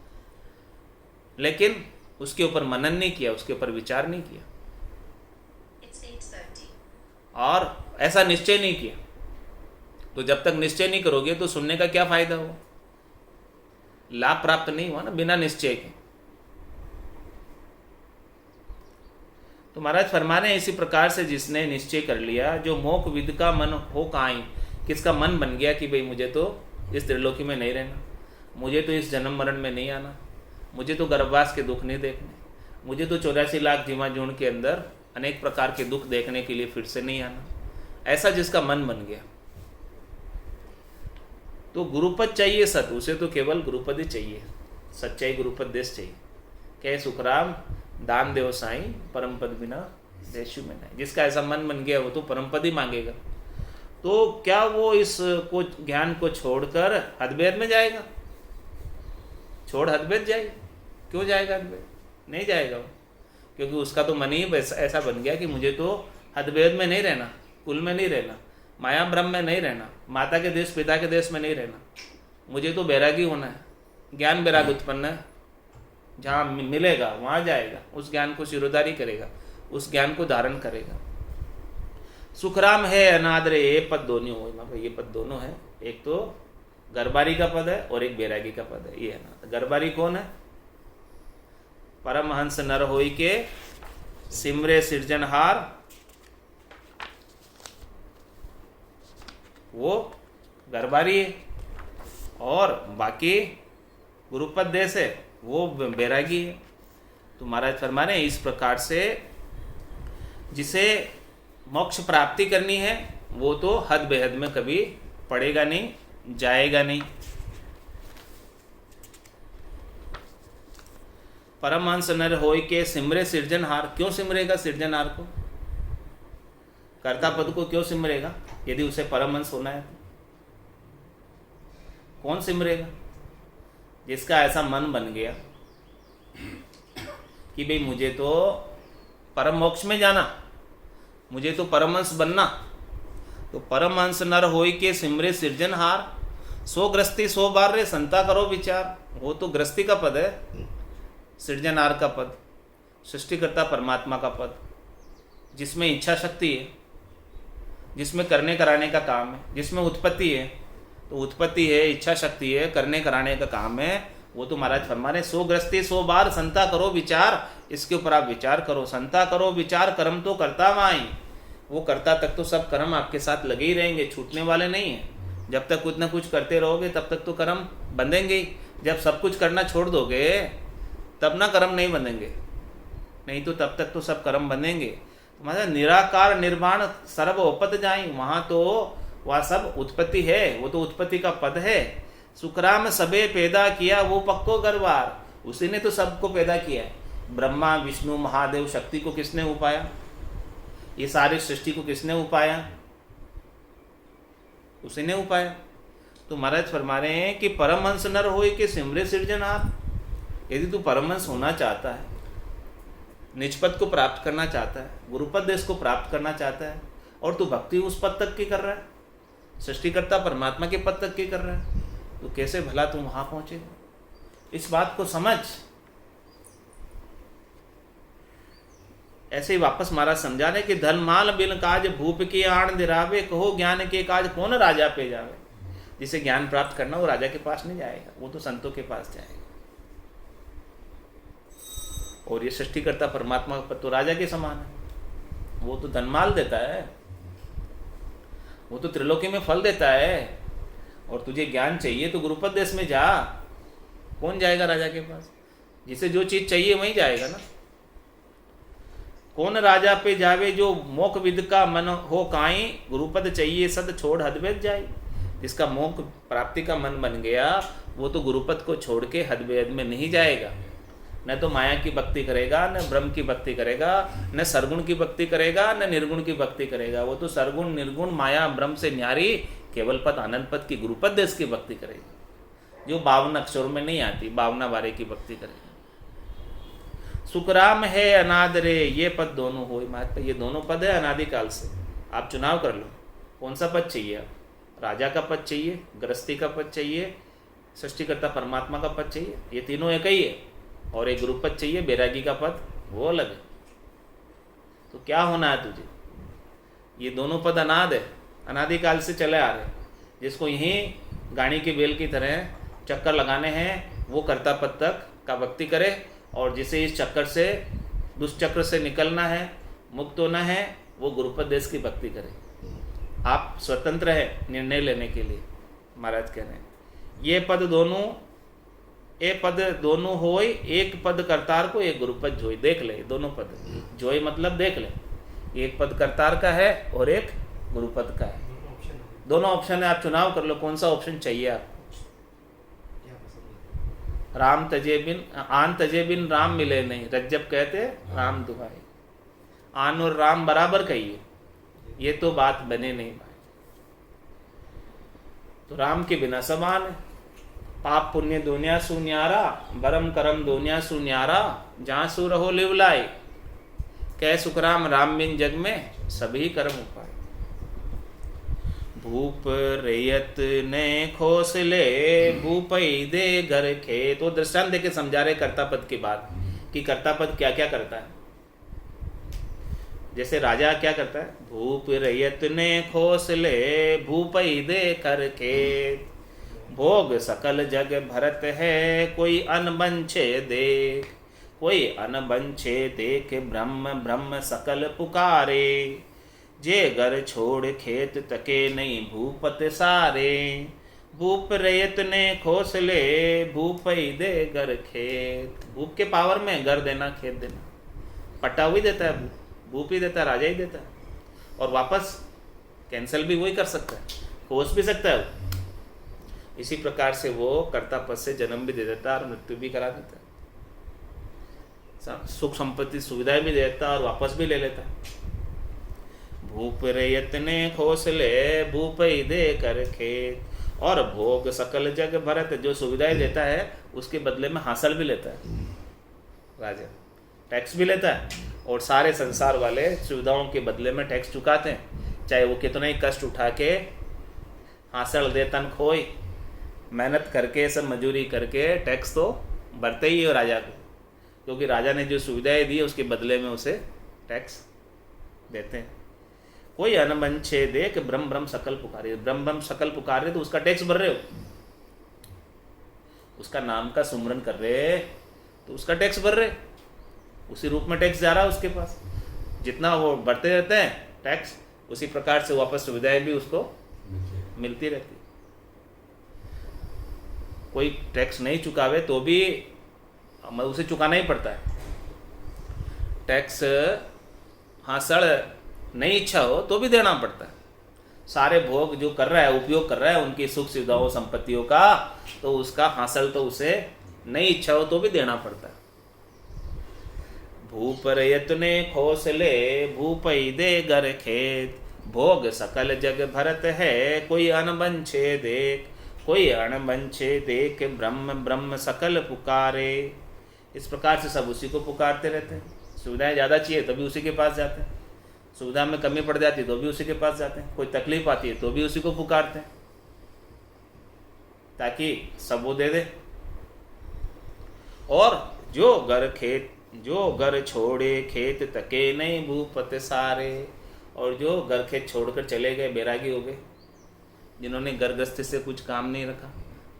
लेकिन उसके ऊपर मनन नहीं किया, उसके ऊपर विचार नहीं किया और ऐसा निश्चय नहीं किया। तो जब तक निश्चय नहीं करोगे तो सुनने का क्या फायदा हो? लाभ प्राप्त नहीं हुआ ना बिना निश्चय के। तो महाराज फरमा रहे हैं इसी प्रकार से जिसने निश्चय कर लिया, जो मोक्ष विद का मन हो काई, किसका मन बन गया कि भाई मुझे तो इस त्रिलोकी में नहीं रहना, मुझे तो इस जन्म मरण में नहीं आना, मुझे तो गर्भवास के दुख नहीं देखने, मुझे तो 84 लाख जीवा जून के अंदर अनेक प्रकार के दुख देखने के लिए फिर से नहीं आना। ऐसा जिसका मन बन गया तो गुरुपद चाहिए सत, उसे तो केवल गुरुपद ही चाहिए, सच्चाई गुरुपद देश चाहिए। कहे सुखराम दान देव साईं परम पद बिना देशु में नहीं। जिसका ऐसा मन बन गया वो तो परम पद ही मांगेगा। तो क्या वो इस को ज्ञान को छोड़कर हदबेद में जाएगा? छोड़ हदबेद जाएगा? क्यों जाएगा हदबेद? नहीं जाएगा वो, क्योंकि उसका तो मन ही ऐसा बन गया कि मुझे तो हदबेद में नहीं रहना, कुल में नहीं रहना, माया ब्रह्म में नहीं रहना, माता के देश पिता के देश में नहीं रहना, मुझे तो बैरागी होना है। ज्ञान बैराग उत्पन्न है, जहाँ मिलेगा वहाँ जाएगा, उस ज्ञान को सिरोधारी करेगा, उस ज्ञान को धारण करेगा। सुखराम है अनादरे, ये पद दोनों हो, ये पद दोनों है। एक तो गरबारी का पद है और एक बैरागी का पद है, ये है ना। गरबारी कौन है? परमहंस नर होई के सिमरे सिरजनहार, वो गरबारी है। और बाकी गुरुपद देश है वो बैरागी है। तो महाराज फरमा रहे हैं इस प्रकार से जिसे मोक्ष प्राप्ति करनी है वो तो हद बेहद में कभी पड़ेगा नहीं, जाएगा नहीं। परमहंस नर होय के सिमरे सिरजनहार, क्यों सिमरेगा सिरजनहार को? कर्ता पद को क्यों सिमरेगा यदि उसे परमहंस होना है? कौन सिमरेगा? जिसका ऐसा मन बन गया कि भाई मुझे तो परम मोक्ष में जाना, मुझे तो परमहंस बनना। तो परमहंस नर होय के सिमरे सिरजनहार, सो ग्रस्ती सो बार रे संता करो विचार। वो तो ग्रस्ती का पद है, सृजनहार का पद, सृष्टिकर्ता परमात्मा का पद, जिसमें इच्छा शक्ति है, जिसमें करने कराने का काम है, जिसमें उत्पत्ति है। तो उत्पत्ति है, इच्छा शक्ति है, करने कराने का काम है। वो तो महाराज फरमा रहे सो ग्रस्ती सो बार संता करो विचार। इसके ऊपर आप विचार करो, संता करो विचार, कर्म तो करता माई। वो करता तक तो सब कर्म आपके साथ लगे ही रहेंगे, छूटने वाले नहीं है। जब तक कुछ ना कुछ करते रहोगे तब तक तो कर्म बंधेंगे ही। जब सब कुछ करना छोड़ दोगे तब ना कर्म नहीं बंधेंगे, नहीं तो तब तक तो सब कर्म बंधेंगे। मतलब निराकार निर्वाण सर्व उपत जाई, वहाँ तो वह सब उत्पत्ति है, वो तो उत्पत्ति का पद है। सुखराम सबे पैदा किया वो पक्को गरबार, उसी ने तो सबको पैदा किया है। ब्रह्मा विष्णु महादेव शक्ति को किसने उपाया? ये सारी सृष्टि को किसने उपाया? उसी ने उपाया। तो महाराज फरमा रहे हैं कि परमहंस नर होए कि सिमरे सिरजनहार। यदि तू परमहंस होना चाहता है, निजपद को प्राप्त करना चाहता है, गुरुपद देश को प्राप्त करना चाहता है, और तू भक्ति उस पद तक की कर रहा है, सृष्टिकर्ता परमात्मा के पद तक की कर रहा है, तो कैसे भला तू वहां पहुंचेगा? इस बात को समझ। ऐसे ही वापस महाराज समझा रहे कि धन माल बिन काज भूप की आण दिरावे, कहो ज्ञान के काज कौन राजा पे जावे। जिसे ज्ञान प्राप्त करना वो राजा के पास नहीं जाएगा, वो तो संतों के पास जाएगा। और ये सृष्टिकर्ता परमात्मा का पद तो राजा के समान है, वो तो धनमाल देता है, वो तो त्रिलोकी में फल देता है। और तुझे ज्ञान चाहिए तो गुरुपद देश में जा। कौन जाएगा राजा के पास? जिसे जो चीज चाहिए वहीं जाएगा ना। कौन राजा पे जावे जो मोक्ष विद का मन हो काई, गुरुपद चाहिए सद छोड़ हदवेद जाए। जिसका मोक्ष प्राप्ति का मन बन गया वो तो गुरुपद को छोड़ के हदवेद में नहीं जाएगा। न तो माया की भक्ति करेगा, न ब्रह्म की भक्ति करेगा, न सरगुण की भक्ति करेगा, न निर्गुण की भक्ति करेगा। वो तो सरगुण निर्गुण माया ब्रह्म से न्यारी केवल पद आनंद पद की गुरुपद देश की भक्ति करेगा, जो 52 अक्षरों में नहीं आती, 52 बारे की भक्ति करेगा। सुखराम है अनादरे ये पद दोनों हो। महात्मा ये दोनों पद है अनादिकाल से। आप चुनाव कर लो कौन सा पद चाहिए। आप राजा का पद चाहिए, गृहस्थी का पद चाहिए, सृष्टिकर्ता परमात्मा का पद चाहिए, ये तीनों एक ही है। और एक गुरुपद चाहिए, बैरागी का पद, वो अलग है। तो क्या होना है तुझे? ये दोनों पद अनाद है, अनादिकाल से चले आ रहे। जिसको यहीं गाड़ी की बेल की तरह चक्कर लगाने हैं वो कर्ता पद तक का भक्ति करे, और जिसे इस चक्कर से दुष्चक्र से निकलना है, मुक्त होना है, वो गुरुपद देश की भक्ति करे। आप स्वतंत्र है निर्णय लेने के लिए। महाराज कह रहे हैं ये पद दोनों, ए पद दोनों होय, एक पद करतार को एक गुरुपद जोई। देख ले दोनों पद, जोई मतलब देख ले, एक पद करतार का है और एक गुरुपद का है। दोनों ऑप्शन है, आप चुनाव कर लो कौन सा ऑप्शन चाहिए आपको। राम तजे बिन आन तजे बिन राम मिले नहीं, रज्जब कहते राम दुहाई। आन और राम बराबर कहिए, ये तो बात बने नहीं भाई। तो राम के बिना समान है। पाप पुण्य दुनिया सुन्यारा, बरम करम दुनिया सुन्यारा, जहाँ सु रहो लिवलाए, कह सुखराम राम बिन जग में सभी कर्म उपाय। भूप रेयत ने खोसले, भूपई दे घर खेत। तो दृष्टांत देके समझा रहे कर्ता पद की बात कि कर्ता पद क्या क्या करता है। जैसे राजा क्या करता है, भूप रैयत ने खोसले, भूपई दे कर खेत, भोग सकल जग भरत है, कोई अनबंछे देख, कोई अनबंछे देख, ब्रह्म ब्रह्म सकल पुकारे, जे घर छोड़ खेत तके नहीं भूपत सारे, भूप रैयत ने खोसले, भूपई दे घर खेत। भूप के पावर में घर देना, खेत देना, पट्टा हुई देता है, भूप ही देता है, राजा ही देता है। और वापस कैंसिल भी वही कर सकता है, खोस भी सकता है वो। इसी प्रकार से वो कर्ता पद से जन्म भी दे देता है और मृत्यु भी करा देता है, सुख संपत्ति सुविधाएं भी दे देता है और वापस भी ले लेता है। भूप रैयत ने खोसले, भूपई दे कर खेत। और भोग सकल जग भरत, जो सुविधाएं देता है उसके बदले में हासिल भी लेता है राजा, टैक्स भी लेता है। और सारे संसार वाले सुविधाओं के बदले में टैक्स चुकाते हैं, चाहे वो कितना ही कष्ट उठा के हासिल दे, तन खोई मेहनत करके सब मजूरी करके टैक्स तो भरते ही है राजा को, क्योंकि राजा ने जो सुविधाएं दी उसके बदले में उसे टैक्स देते हैं। कोई अनबंछे देख, ब्रह्म ब्रह्म सकल पुकारे, ब्रह्म ब्रह्म सकल पुकारे तो उसका टैक्स भर रहे हो, उसका नाम का सुमरन कर रहे तो उसका टैक्स भर रहे, उसी रूप में टैक्स जा रहा है उसके पास। जितना वो भरते रहते हैं टैक्स, उसी प्रकार से वापस सुविधाएं भी उसको मिलती रहती। कोई टैक्स नहीं चुकावे तो भी उसे चुकाना ही पड़ता है। टैक्स हासड़ नहीं इच्छा हो तो भी देना पड़ता है। सारे भोग जो कर रहा है, उपयोग कर रहा है उनकी सुख सुविधाओं संपत्तियों का, तो उसका हासिल तो उसे नहीं इच्छा हो तो भी देना पड़ता है। भूप यत्ने खोसले भूपई दे गर खेत, भोग सकल जग भरत है कोई अनबंछे देख, कोई अणबंछे देख ब्रह्म ब्रह्म सकल पुकारे। इस प्रकार से सब उसी को पुकारते रहते हैं। सुविधाएं ज़्यादा चाहिए तो भी उसी के पास जाते हैं, सुविधा में कमी पड़ जाती है तो भी उसी के पास जाते हैं, कोई तकलीफ आती है तो भी उसी को पुकारते हैं ताकि सब वो दे दे। और जो घर छोड़े खेत तके नहीं भूपत सारे, और जो घर खेत छोड़कर चले गए, बैरागी हो गए, जिन्होंने घर गृहस्थी से कुछ काम नहीं रखा,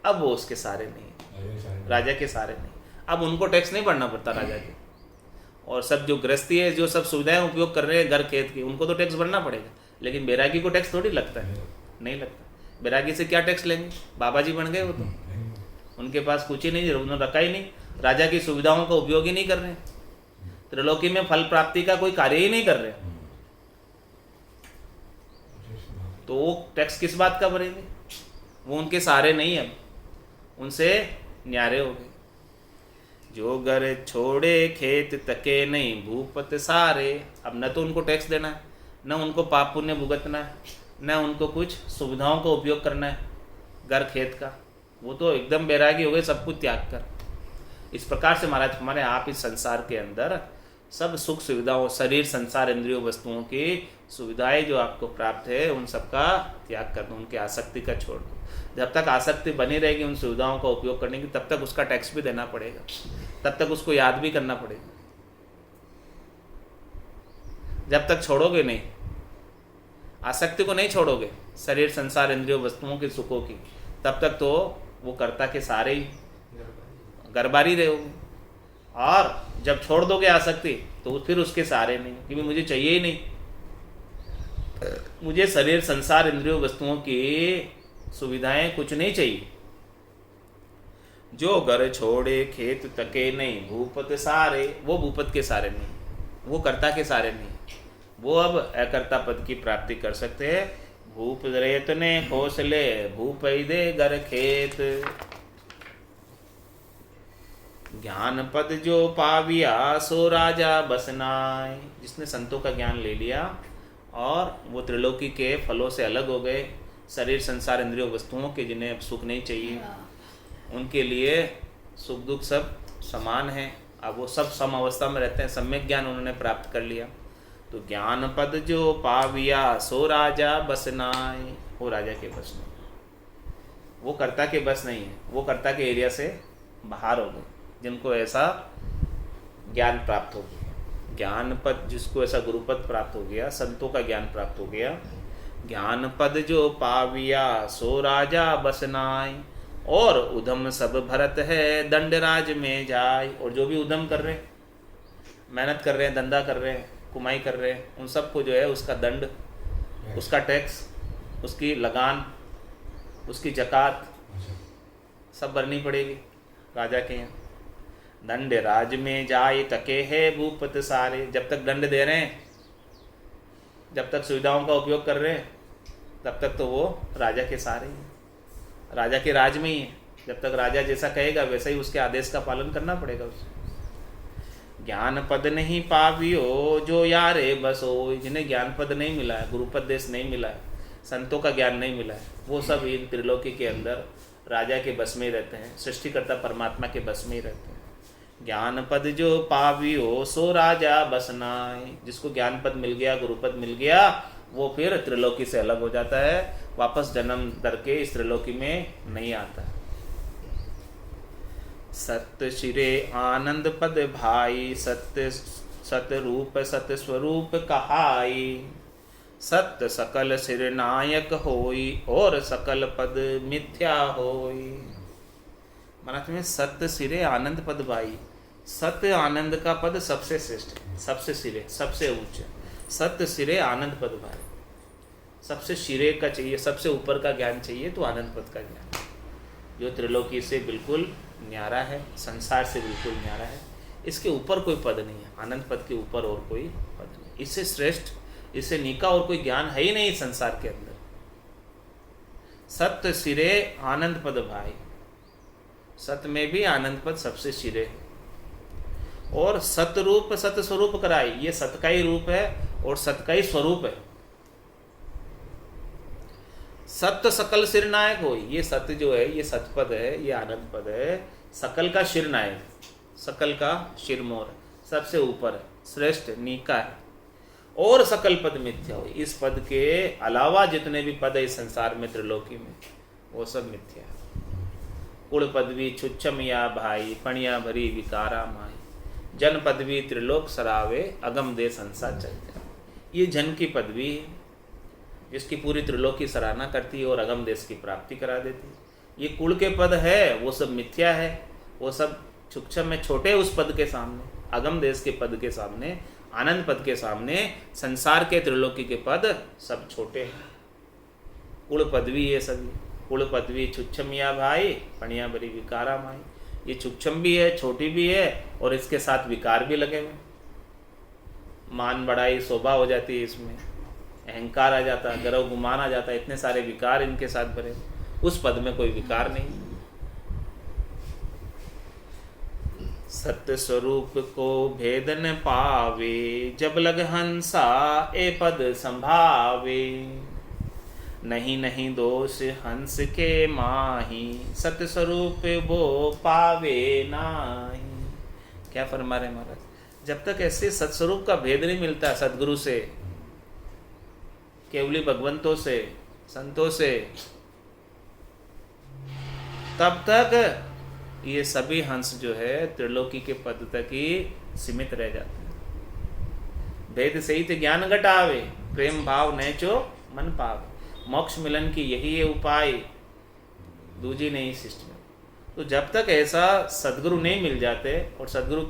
अब वो उसके सारे नहीं, राजा के सारे नहीं। अब उनको टैक्स नहीं भरना पड़ता राजा के। और सब जो गृहस्थी है, जो सब सुविधाएं उपयोग कर रहे हैं घर खेत की, उनको तो टैक्स भरना पड़ेगा, लेकिन बैरागी को टैक्स थोड़ी लगता है, नहीं लगता। बैरागी से क्या टैक्स लेंगे, बाबा जी बन गए वो तो, उनके पास कुछ ही नहीं, उन्होंने रखा ही नहीं, राजा की सुविधाओं का उपयोग ही नहीं कर रहे, त्रिलोकी में फल प्राप्ति का कोई कार्य ही नहीं कर रहे, तो वो टैक्स किस बात का भरेंगे। वो उनके सहारे नहीं, अब उनसे न्यारे हो गए। जो घर छोड़े खेत तके नहीं भूपत सारे, अब न तो उनको टैक्स देना है, न उनको पाप पुण्य भुगतना है, न उनको कुछ सुविधाओं का उपयोग करना है घर खेत का, वो तो एकदम बैरागी हो गए सब कुछ त्याग कर। इस प्रकार से महाराज हमारे आप इस संसार के अंदर सब सुख सुविधाओं, शरीर संसार इंद्रियों वस्तुओं की सुविधाएं जो आपको प्राप्त है उन सब का त्याग कर दो, उनकी आसक्ति का छोड़ दो। जब तक आसक्ति बनी रहेगी उन सुविधाओं का उपयोग करने की, तब तक उसका टैक्स भी देना पड़ेगा, तब तक उसको याद भी करना पड़ेगा। जब तक छोड़ोगे नहीं, आसक्ति को नहीं छोड़ोगे शरीर संसार इंद्रियों वस्तुओं के सुखों की, तब तक तो वो कर्ता के सारे ही गरबारी रहोगे। और जब छोड़ दोगे आसक्ति तो फिर उसके सहारे नहीं, क्योंकि मुझे चाहिए ही नहीं, मुझे शरीर संसार इंद्रियों वस्तुओं की सुविधाएं कुछ नहीं चाहिए। जो घर छोड़े खेत तके नहीं भूपत सारे, वो भूपत के सारे नहीं, वो कर्ता के सारे नहीं, वो अब अकर्ता पद की प्राप्ति कर सकते हैं। भूप रेतने खोसले भूपई दे घर खेत, ज्ञान पद जो पाविया सो राजा बसनाय। जिसने संतों का ज्ञान ले लिया और वो त्रिलोकी के फलों से अलग हो गए, शरीर संसार इंद्रियों वस्तुओं के जिन्हें अब सुख नहीं चाहिए, उनके लिए सुख दुख सब समान है, अब वो सब सम अवस्था में रहते हैं, सम्यक ज्ञान उन्होंने प्राप्त कर लिया। तो ज्ञान पद जो पाविया सो राजा बसनाय, वो राजा के बस नहीं, वो कर्ता के बस नहीं है, वो कर्ता के एरिया से बाहर हो गए जिनको ऐसा ज्ञान प्राप्त हो गया। ज्ञान पद जिसको ऐसा गुरुपद प्राप्त हो गया, संतों का ज्ञान प्राप्त हो गया। ज्ञान पद जो पाविया सो राजा बसनाय, और उधम सब भरत है दंडराज में जाय। और जो भी उधम कर रहे हैं, मेहनत कर रहे हैं, धंधा कर रहे हैं, कमाई कर रहे हैं, उन सबको जो है उसका दंड, उसका टैक्स, उसकी लगान, उसकी जकात सब भरनी पड़ेगी राजा के यहाँ। दंड राज में जाए तके है भूपत सारे। जब तक दंड दे रहे हैं, जब तक सुविधाओं का उपयोग कर रहे हैं, तब तक तो वो राजा के सारे ही, राजा के राज में ही है। जब तक राजा जैसा कहेगा वैसा ही उसके आदेश का पालन करना पड़ेगा उसे। ज्ञान पद नहीं पावियो जो यारे बस हो। जिन्हें ज्ञान पद नहीं मिला है, गुरुपद देश नहीं मिला है, संतों का ज्ञान नहीं मिला है, वो सब इन त्रिलोकी के अंदर राजा के बस में ही रहते हैं, सृष्टिकर्ता परमात्मा के बस में ही रहते हैं। ज्ञान पद जो पावियो सो राजा बसनाय। जिसको ज्ञान पद मिल गया, गुरुपद मिल गया, वो फिर त्रिलोकी से अलग हो जाता है, वापस जन्म करके इस त्रिलोकी में नहीं आता। सत्य शिरे आनंद पद भाई, सत्य सत रूप सत स्वरूप कहाई। सत्य सकल सिर नायक होई, और सकल पद मिथ्या होई। महाराज में सत्य सिरे आनंद पद भाई, सत्य आनंद का पद सबसे श्रेष्ठ, सबसे सिरे, सबसे ऊंचे। सत्य सिरे आनंद पद भाई, सबसे शिरे का चाहिए, सबसे ऊपर का ज्ञान चाहिए तो आनंद पद का ज्ञान, जो त्रिलोकी से बिल्कुल न्यारा है, संसार से बिल्कुल न्यारा है। इसके ऊपर कोई पद नहीं है, आनंद पद के ऊपर और कोई पद नहीं। इससे श्रेष्ठ, इससे नीका और कोई ज्ञान है ही नहीं संसार के अंदर। सत्य सिरे आनंद पद भाई, सत्य में भी आनंद पद सबसे सिरे है। और सत्य रूप सत्य स्वरूप कराई, ये सत्य का ही रूप है और सत्य का ही स्वरूप है। सत्य सकल सिरनायक हो, ये सत्य जो है, ये सत्य पद है, ये आनंद पद है, सकल का शिरनायक, सकल का शिरमोर, सबसे ऊपर है, श्रेष्ठ नीका है। और सकल पद मिथ्या हो, इस पद के अलावा जितने भी पद है इस संसार में त्रिलोकी में, वो सब मिथ्या है। कुल पदवी छुच्छम या भाई, पणिया भरी विकारा माई, जन पदवी त्रिलोक सरावे, अगम दे संसार चलते। ये जन की पदवी है जिसकी पूरी त्रिलोक की सराहना करती है और अगम देश की प्राप्ति करा देती है। ये कुल के पद है, वो सब मिथ्या है, वो सब छुच्छम में छोटे उस पद के सामने, अगम देश के पद के सामने, आनंद पद के सामने, संसार के त्रिलोकी के पद सब छोटे हैं। कुल पदवी ये सभी, कुल पदवी छुच्छम या भाई, पणिया बड़ी विकारा माई। ये छुच्छम भी है, छोटी भी है और इसके साथ विकार भी लगे हुए। मान बढ़ाई शोभा हो जाती है इसमें, अहंकार आ जाता है, गर्व गुमान आ जाता है, इतने सारे विकार इनके साथ भरे। उस पद में कोई विकार नहीं। सत्य स्वरूप को भेद न पावे, जब लग हंसा ए पद संभावे। नहीं नहीं दोष हंस के माही, सत्य स्वरूप वो पावे नाही। क्या फरमा रहे महाराज, जब तक ऐसे सत्स्वरूप का भेद नहीं मिलता सदगुरु से, केवली भगवंतों से, संतों से, तब तक ये सभी हंस जो है त्रिलोकी के पद तक ही सीमित रह जाते हैं। भेद सहित ज्ञान घटावे, प्रेम भाव नैचो मन पावे। मोक्ष मिलन की यही है उपाय, दूजी नहीं सृष्टि में। तो जब तक ऐसा सदगुरु नहीं मिल जाते, और सदगुरु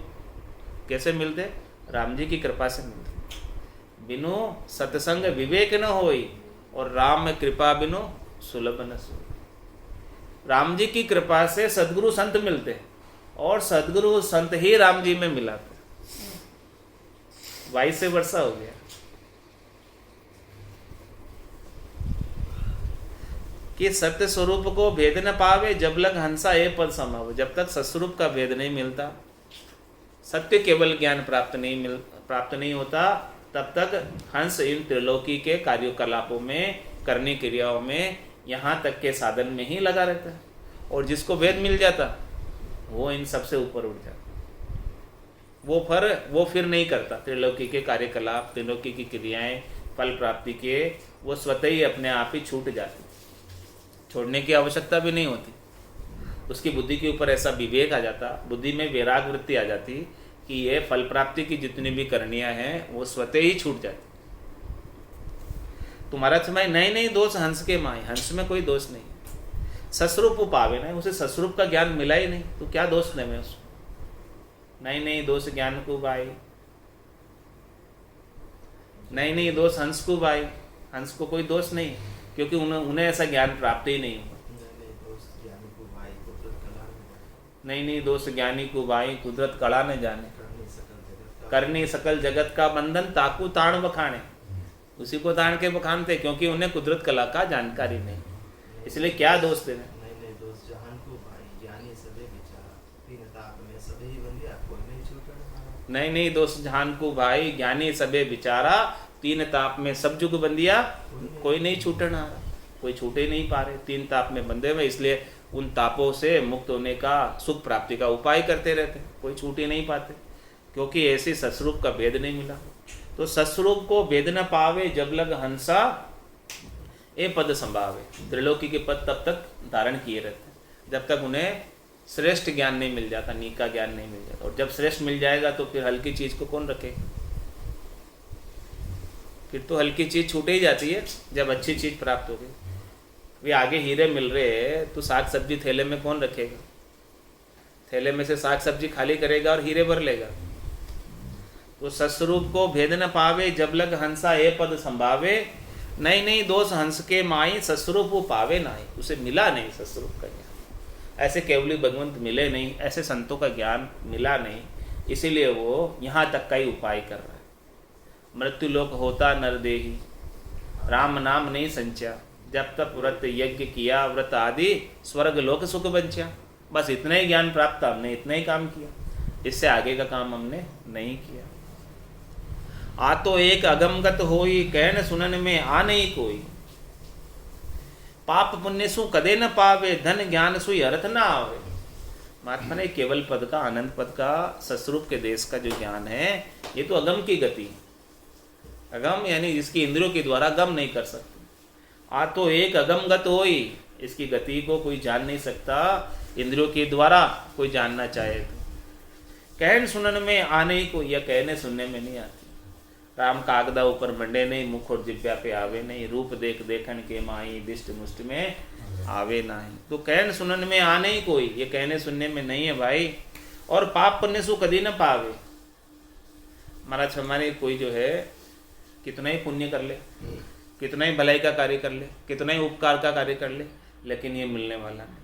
कैसे मिलते? राम जी की कृपा से मिलते। बिनु सत्संग विवेक न होई, और राम में कृपा बिनु सुलभ न सोई। राम जी की कृपा से सदगुरु संत मिलते हैं, और सदगुरु संत ही राम जी में मिलाते। 22 वर्षा हो गया कि सत्य स्वरूप को भेद न पावे, जब लग हंसा ये पद समावे। जब तक सत्स्वरूप का भेद नहीं मिलता, सत्य केवल ज्ञान प्राप्त नहीं होता, तब तक हंस इन त्रिलोकी के कार्यकलापों में, करनी क्रियाओं में, यहाँ तक के साधन में ही लगा रहता है। और जिसको भेद मिल जाता वो इन सबसे ऊपर उठ जाता। वो फिर नहीं करता त्रिलोकी के कार्यकलाप, त्रिलोकी की क्रियाएं, फल प्राप्ति के, वो स्वतः ही अपने आप ही छूट जाती, छोड़ने की आवश्यकता भी नहीं होती। उसकी बुद्धि के ऊपर ऐसा विवेक आ जाता, बुद्धि में वैराग वृत्ति आ जाती कि ये फल प्राप्ति की जितनी भी करनियां हैं वो स्वतः ही छूट जाती। तुम्हारा समय नहीं दोष हंस के माए, हंस में कोई दोष नहीं। सस्वरूप पावे नहीं, उसे सस्वरूप का ज्ञान मिला ही नहीं, तो क्या दोष ले में उसको। नहीं दोष ज्ञान को भाई, नहीं दोष हंस को भाई। हंस को कोई दोष नहीं, क्योंकि उन्हें ऐसा ज्ञान प्राप्त ही नहीं हुआ। नहीं दोष ज्ञानी को भाई, कुदरत कला न जाने। करनी सकल जगत का बंधन, ताकू ताण बखाने। उसी को ताण के बखानते, क्योंकि उन्हें कुदरत कला का जानकारी नहीं, इसलिए क्या दोष देने। नहीं दोष जहान को भाई, ज्ञानी सबे बिचारा, तीन ताप में सब जुग बंदिया, कोई नहीं छूटन आ रहा, कोई छूटे नहीं पा रहे, तीन ताप में बंधे हुए, इसलिए उन तापों से मुक्त होने का, सुख प्राप्ति का उपाय करते रहते, कोई छूट ही नहीं पाते, क्योंकि ऐसे सस्वरूप का भेद नहीं मिला। तो सस्वरूप को भेद न पावे, जब लग हंसा ए पद संभावे। त्रिलोकी के पद तब तक धारण किए रहते जब तक उन्हें श्रेष्ठ ज्ञान नहीं मिल जाता, नीका ज्ञान नहीं मिल जाता। और जब श्रेष्ठ मिल जाएगा तो फिर हल्की चीज को कौन रखेगा? फिर तो हल्की चीज छूट ही जाती है जब अच्छी चीज प्राप्त हो गई। वे आगे हीरे मिल रहे हैं तो साग सब्जी थैले में कौन रखेगा? थैले में से साग सब्जी खाली करेगा और हीरे भर लेगा। तो सस्वरूप को भेद न पावे, जब लग हंसा ए पद संभावे। नहीं दोष हंस के माई, सस्वरूप वो पावे नाही। उसे मिला नहीं सस्वरूप का ज्ञान, ऐसे केवली भगवंत मिले नहीं, ऐसे संतों का ज्ञान मिला नहीं, इसीलिए वो यहाँ तक का ही उपाय कर रहा है। मृत्यु लोक होता नरदेही, राम नाम नहीं संचा, जब तक व्रत यज्ञ किया व्रत आदि स्वर्ग लोक सुख बंचा। बस इतना ही ज्ञान प्राप्त, हमने इतना ही काम किया, इससे आगे का काम हमने नहीं किया। आ तो एक अगमगत होई, कहन सुनन में आ नहीं कोई, पाप पुण्य सु कदे न पावे, धन ज्ञान सुई अर्थ न आवे। महात्मा ने केवल पद का, आनंद पद का, सस्वरूप के देश का जो ज्ञान है, ये तो अगम की गति है। अगम यानी जिसकी इंद्रियों के द्वारा गम नहीं कर सकते। आ तो एक अगमगत होई, इसकी गति को कोई जान नहीं सकता, इंद्रियों के द्वारा कोई जानना चाहे तो। कहन सुनन में आने को, यह कहने सुनने में नहीं आती। राम कागदा ऊपर मंडे नहीं, मुख और जिब्या पे आवे नहीं, रूप देख देखन के माई, दिष्ट मुष्ट में आवे नहीं। तो कहन सुनन में आने ही कोई, ये कहने सुनने में नहीं है भाई। और पाप पुण्य सु कभी न पावे। महाराज हमारे कोई जो है कितना ही पुण्य कर ले, कितना ही भलाई का कार्य कर ले, कितना ही उपकार का कार्य कर ले, लेकिन ये मिलने वाला नहीं।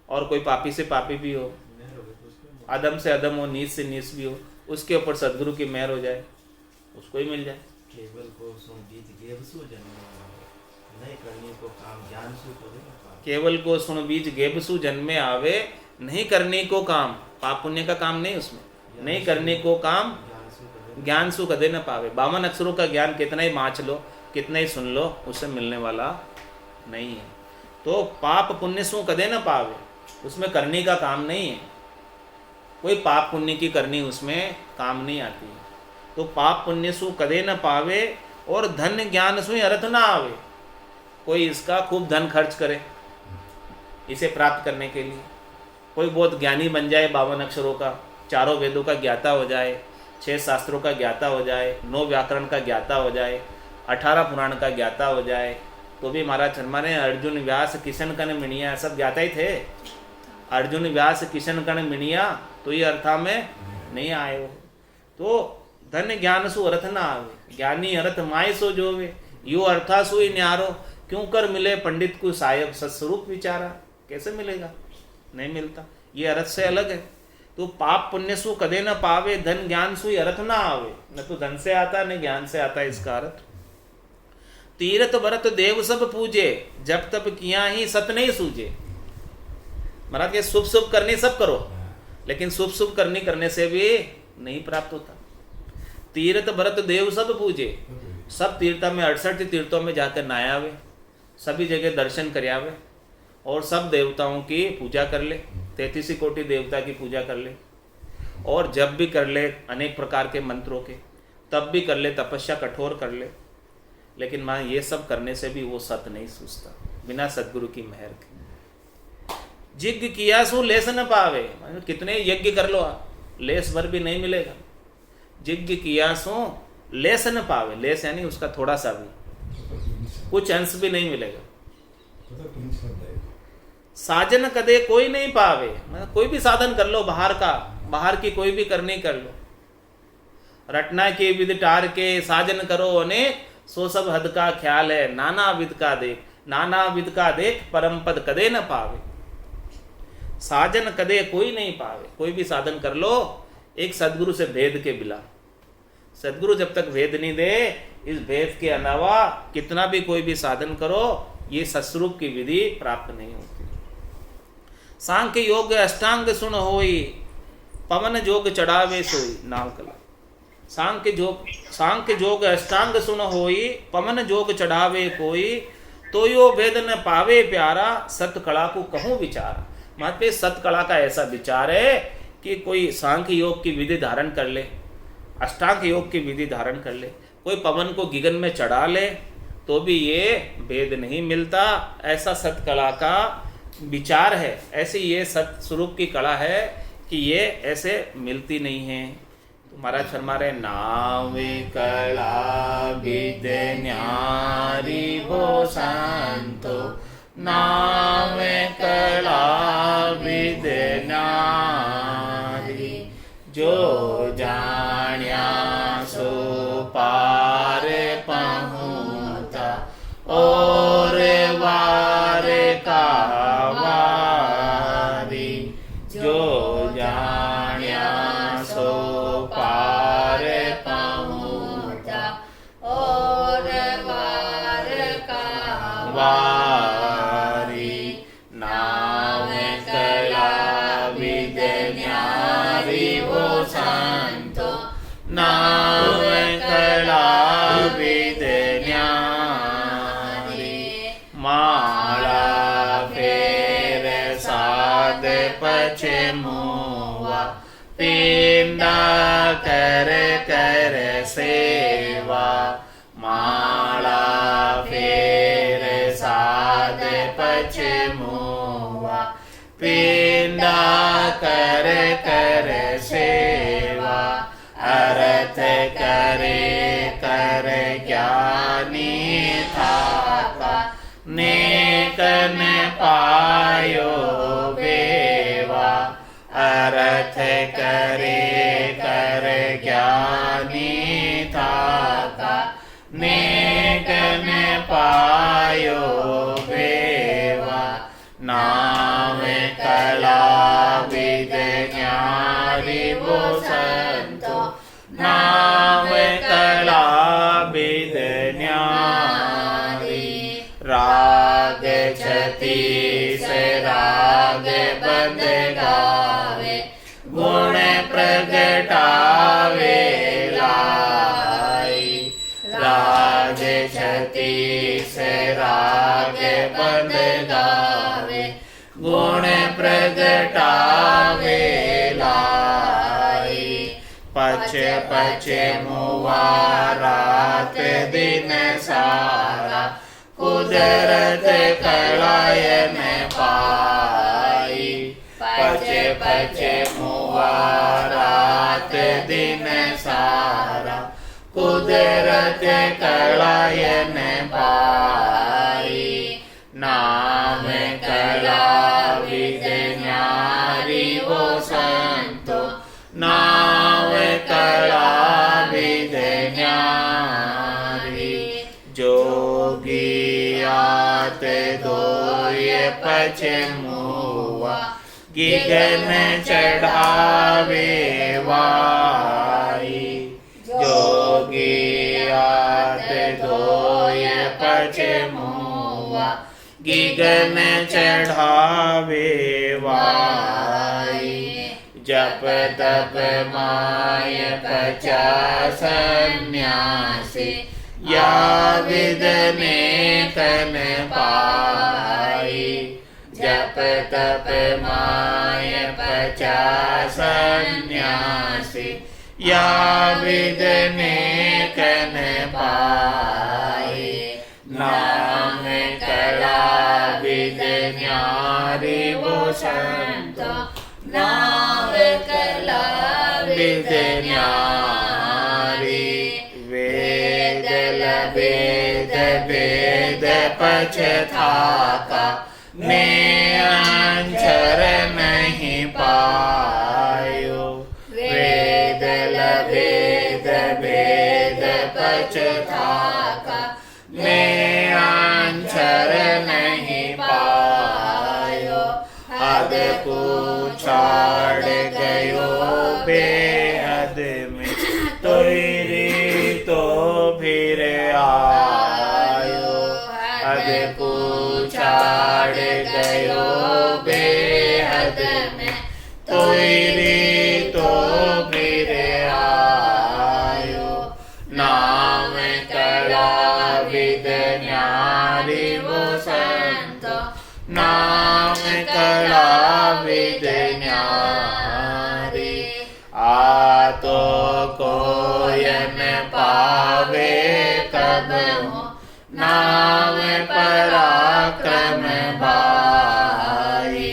और कोई पापी से पापी भी हो, अदम से अदम हो, नीच से नीच भी हो, उसके ऊपर सदगुरु की मेहर हो जाए, उसको ही मिल जाए। केवल को सुन बीज गेब सु जन्मे, नहीं करने को काम ज्ञान सु करे। केवल को सुन बीज गेब सु जन्मे आवे, नहीं करने को काम, पाप पुण्य का काम नहीं उसमें, नहीं करने को काम ज्ञान सु कदे न पावे। 52 अक्षरों का ज्ञान कितना ही मांच लो, कितना ही सुन लो, उससे मिलने वाला नहीं है। तो पाप पुण्य सु कदे न पावे, उसमें करने का काम नहीं है, कोई पाप पुण्य की करनी उसमें काम नहीं आती है। तो पाप पुण्य सु कदे न पावे, और धन ज्ञान सु अर्थ ना आवे। कोई इसका खूब धन खर्च करे इसे प्राप्त करने के लिए, कोई बहुत ज्ञानी बन जाए, 52 अक्षरों का, 4 वेदों का ज्ञाता हो जाए, 6 शास्त्रों का ज्ञाता हो जाए, 9 व्याकरण का ज्ञाता हो जाए, 18 पुराण का ज्ञाता हो जाए, तो भी महाराज शर्मा ने अर्जुन व्यास किशन कण मिणिया सब ज्ञाता ही थे। अर्जुन व्यास किशन कण मिणिया, तो ये अर्था में नहीं आए हो। तो धन ज्ञान सु अर्थ ना आवे, ज्ञानी अर्थ माय सो जोवे, यो अर्था सु ही न्यारो, क्यों कर मिले पंडित को साहेब सत्स्वरूप विचारा। कैसे मिलेगा, नहीं मिलता, ये अर्थ से अलग है। तो पाप पुण्य सु कदे न पावे, धन ज्ञान सु अर्थ ना आवे। न तो धन से आता न ज्ञान से आता, इसका अर्थ। तीरथ भरत देव सब पूजे, जब तब किया ही सत नहीं सूझे। महाराज ये शुभ शुभ करनी सब करो, लेकिन शुभ शुभ करनी करने से भी नहीं प्राप्त होता। तीर्थ भरत देव सब पूजे, सब तीर्थों में 68 तीर्थों में जाकर नहायावे, सभी जगह दर्शन करयावे, और सब देवताओं की पूजा कर ले, 33 कोटि देवता की पूजा कर ले, और जब भी कर ले अनेक प्रकार के मंत्रों के, तब भी कर ले, तपस्या कठोर कर ले, लेकिन मां ये सब करने से भी वो सत नहीं सूझता, बिना सदगुरु की मेहर के। जिज्ञ किया सो लेस न पावे, कितने यज्ञ कर लो लेस भर भी नहीं मिलेगा। जिज्ञ किया सो लेस न पावे, लेस यानी उसका थोड़ा सा भी, कुछ अंश भी नहीं मिलेगा। साजन कदे कोई नहीं पावे, मतलब कोई भी साधन कर लो, बाहर का, बाहर की कोई भी करनी कर लो, रटना के विद टार के साजन करो अनेक, सो सब हद का ख्याल है, नाना विद का देख, नाना विद का देख, परम पद कदे न पावे। साजन कदे कोई नहीं पावे, कोई भी साधन कर लो, एक सदगुरु से भेद के बिला। सदगुरु जब तक भेद नहीं दे, इस भेद के अलावा कितना भी कोई भी साधन करो, ये सस्वरूप की विधि प्राप्त नहीं होती। सांख्य योग अष्टांग सुन होई, पवन जोग चढ़ावे सोई। नाम कला सांख्य जोग अष्टांग सुन होई, पवन जोग चढ़ावे कोई, तो यो भेद न पावे प्यारा, सत कला को कहूँ विचारा। महात्मा सत कला का ऐसा विचार है कि कोई सांख्य योग की विधि धारण कर ले, अष्टांग योग की विधि धारण कर ले, कोई पवन को गिगन में चढ़ा ले, तो भी ये भेद नहीं मिलता। ऐसा सत कला का विचार है, ऐसी ये सत स्वरूप की कला है कि ये ऐसे मिलती नहीं है। तो महाराज फरमा रहे, नावे कला विद्य न्यारी वो शांतो, नावे कला विद्य न्यारी, जो जाण्या सो पार पहुँचा, और वार का वारी, जो जाण्या सो पार वारी, नाम कला विद्य न्यारी वो संतो, नाम कला विद्य न्यारी। माला फेर साध पछे मुआ, पिंडा कर कर सेवा, माला फेर साध पछे मुआ, पिंडा कर कर सेवा। अर्थ करे कर ज्ञानी थाका, नेकन पायो बेवा। अर्थ करे कर ज्ञानी थाका, नेकन पायो बेवा। नाम कला विद्य न्यारी वो संतो, नाम कला विद्य न्यारी। राग छती से राग बंद गावे, गुण प्रगटावे लाई। राग छती से राग बंद गावे, गुण प्रगटावे लाई। पछे पछे मुआ रात दिन सारा, कुदरत कलायन पाई। पछे पछे मुआ रात दिन सारा, कुदरत कलायन पाई। नाम कला विद्य न्यारी वो संतो, नाम कला विद्य न्यारी। जोगी आत दोय पछे मुआ, गिगन चढ़ावे वाई। जोगी आत दोय पछे मुआ, गिगन चढ़ावे वाई। जप तप माय पचा सन्यासी, या विदने तन पाई। जप तप माय पचा सन्यासी, या विदने कन पाई। नाम कला विद्य न्यारी वो संतो, नाम कला विद्य न्यारी। वेद लवेद वेद पछताका, ने अंचर नहीं पायो। वेद लवेद वेद पछताका, ने अंचर नहीं पायो। हद पूछाड़ गयो बेहद में, तोरी तो फिर आयो। हद पूछाड़ गयो बेहद में, तोरी तो फिर आयो। नाम कला विद्य न्यारी वो संतो, नाम कला विद्य न्यारी। आतो कोयन पावे कब हो, नाम पराक्रम भाई।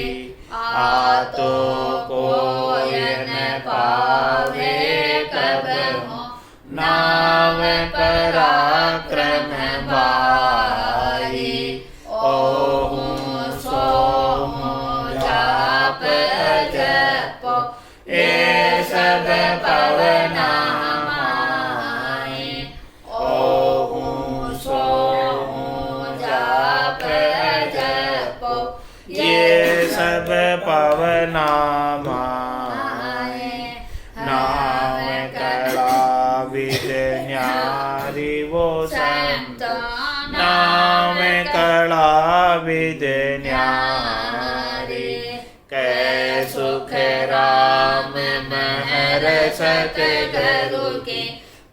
आतो कोयन पावे कब हो, नाम पराक्रम भाई। ओहु सोहु जाप जपो, ये सब पवना माई। ओहु सोहु जाप जपो, ये सब पवना माई। नाम कला विद्य न्यारी वो संतो, नाम कला कला विद न्यारी। कै सुख राम महर सतगुरु के,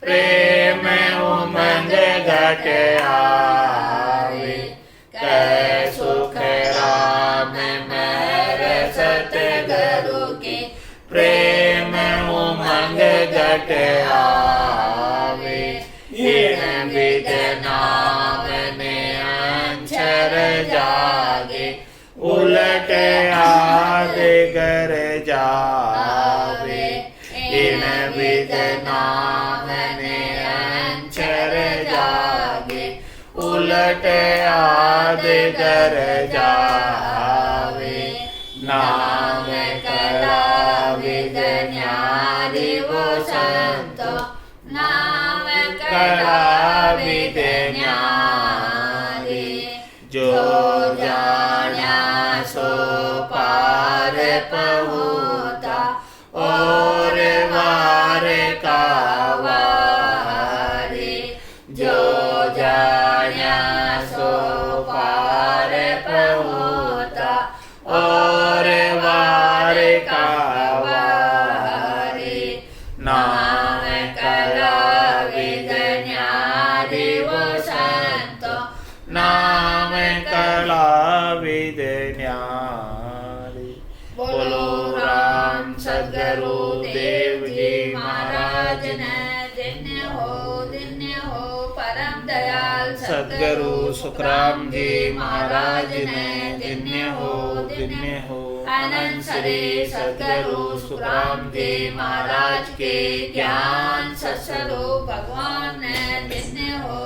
प्रेम उमंग घट आवे। कै सुख राम महर सतगुरु के, प्रेम उमंग घट आवे। इन विद नाम ने अंचर जागे, उलट आदि कर जावे। इन विद नाम ने अंचर जागे, उलट आदि कर जावे। नाम कला विद न्यारी वो संतो, नाम कला विद न्यारी। जो जाना सो पार पहुँचा, और वार का वारी। जो जाना सो पार पहुँचा, और वार का वारी। नाम कला विद न्यारी वो संतो, नाम कला विद न्यारी। बोलो राम सद्गुरु देव जी महाराज ने, धन्य हो परम दयाल सद्गुरु सुखराम जी महाराज ने, धन्य हो अनंत श्री सद्गुरु सुखराम जी महाराज के ज्ञान सत्स्वरूप भगवान ने, धन्य हो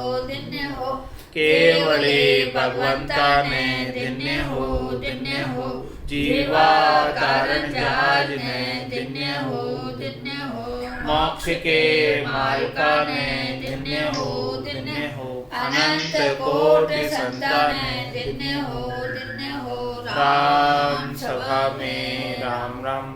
केवली भगवंता ने, धन्य हो जीवा कारण जहाज ने, धन्य हो मोक्ष के मालिका ने, धन्य हो अनंत कोटि संतान ने, धन्य हो राम सभा में राम राम।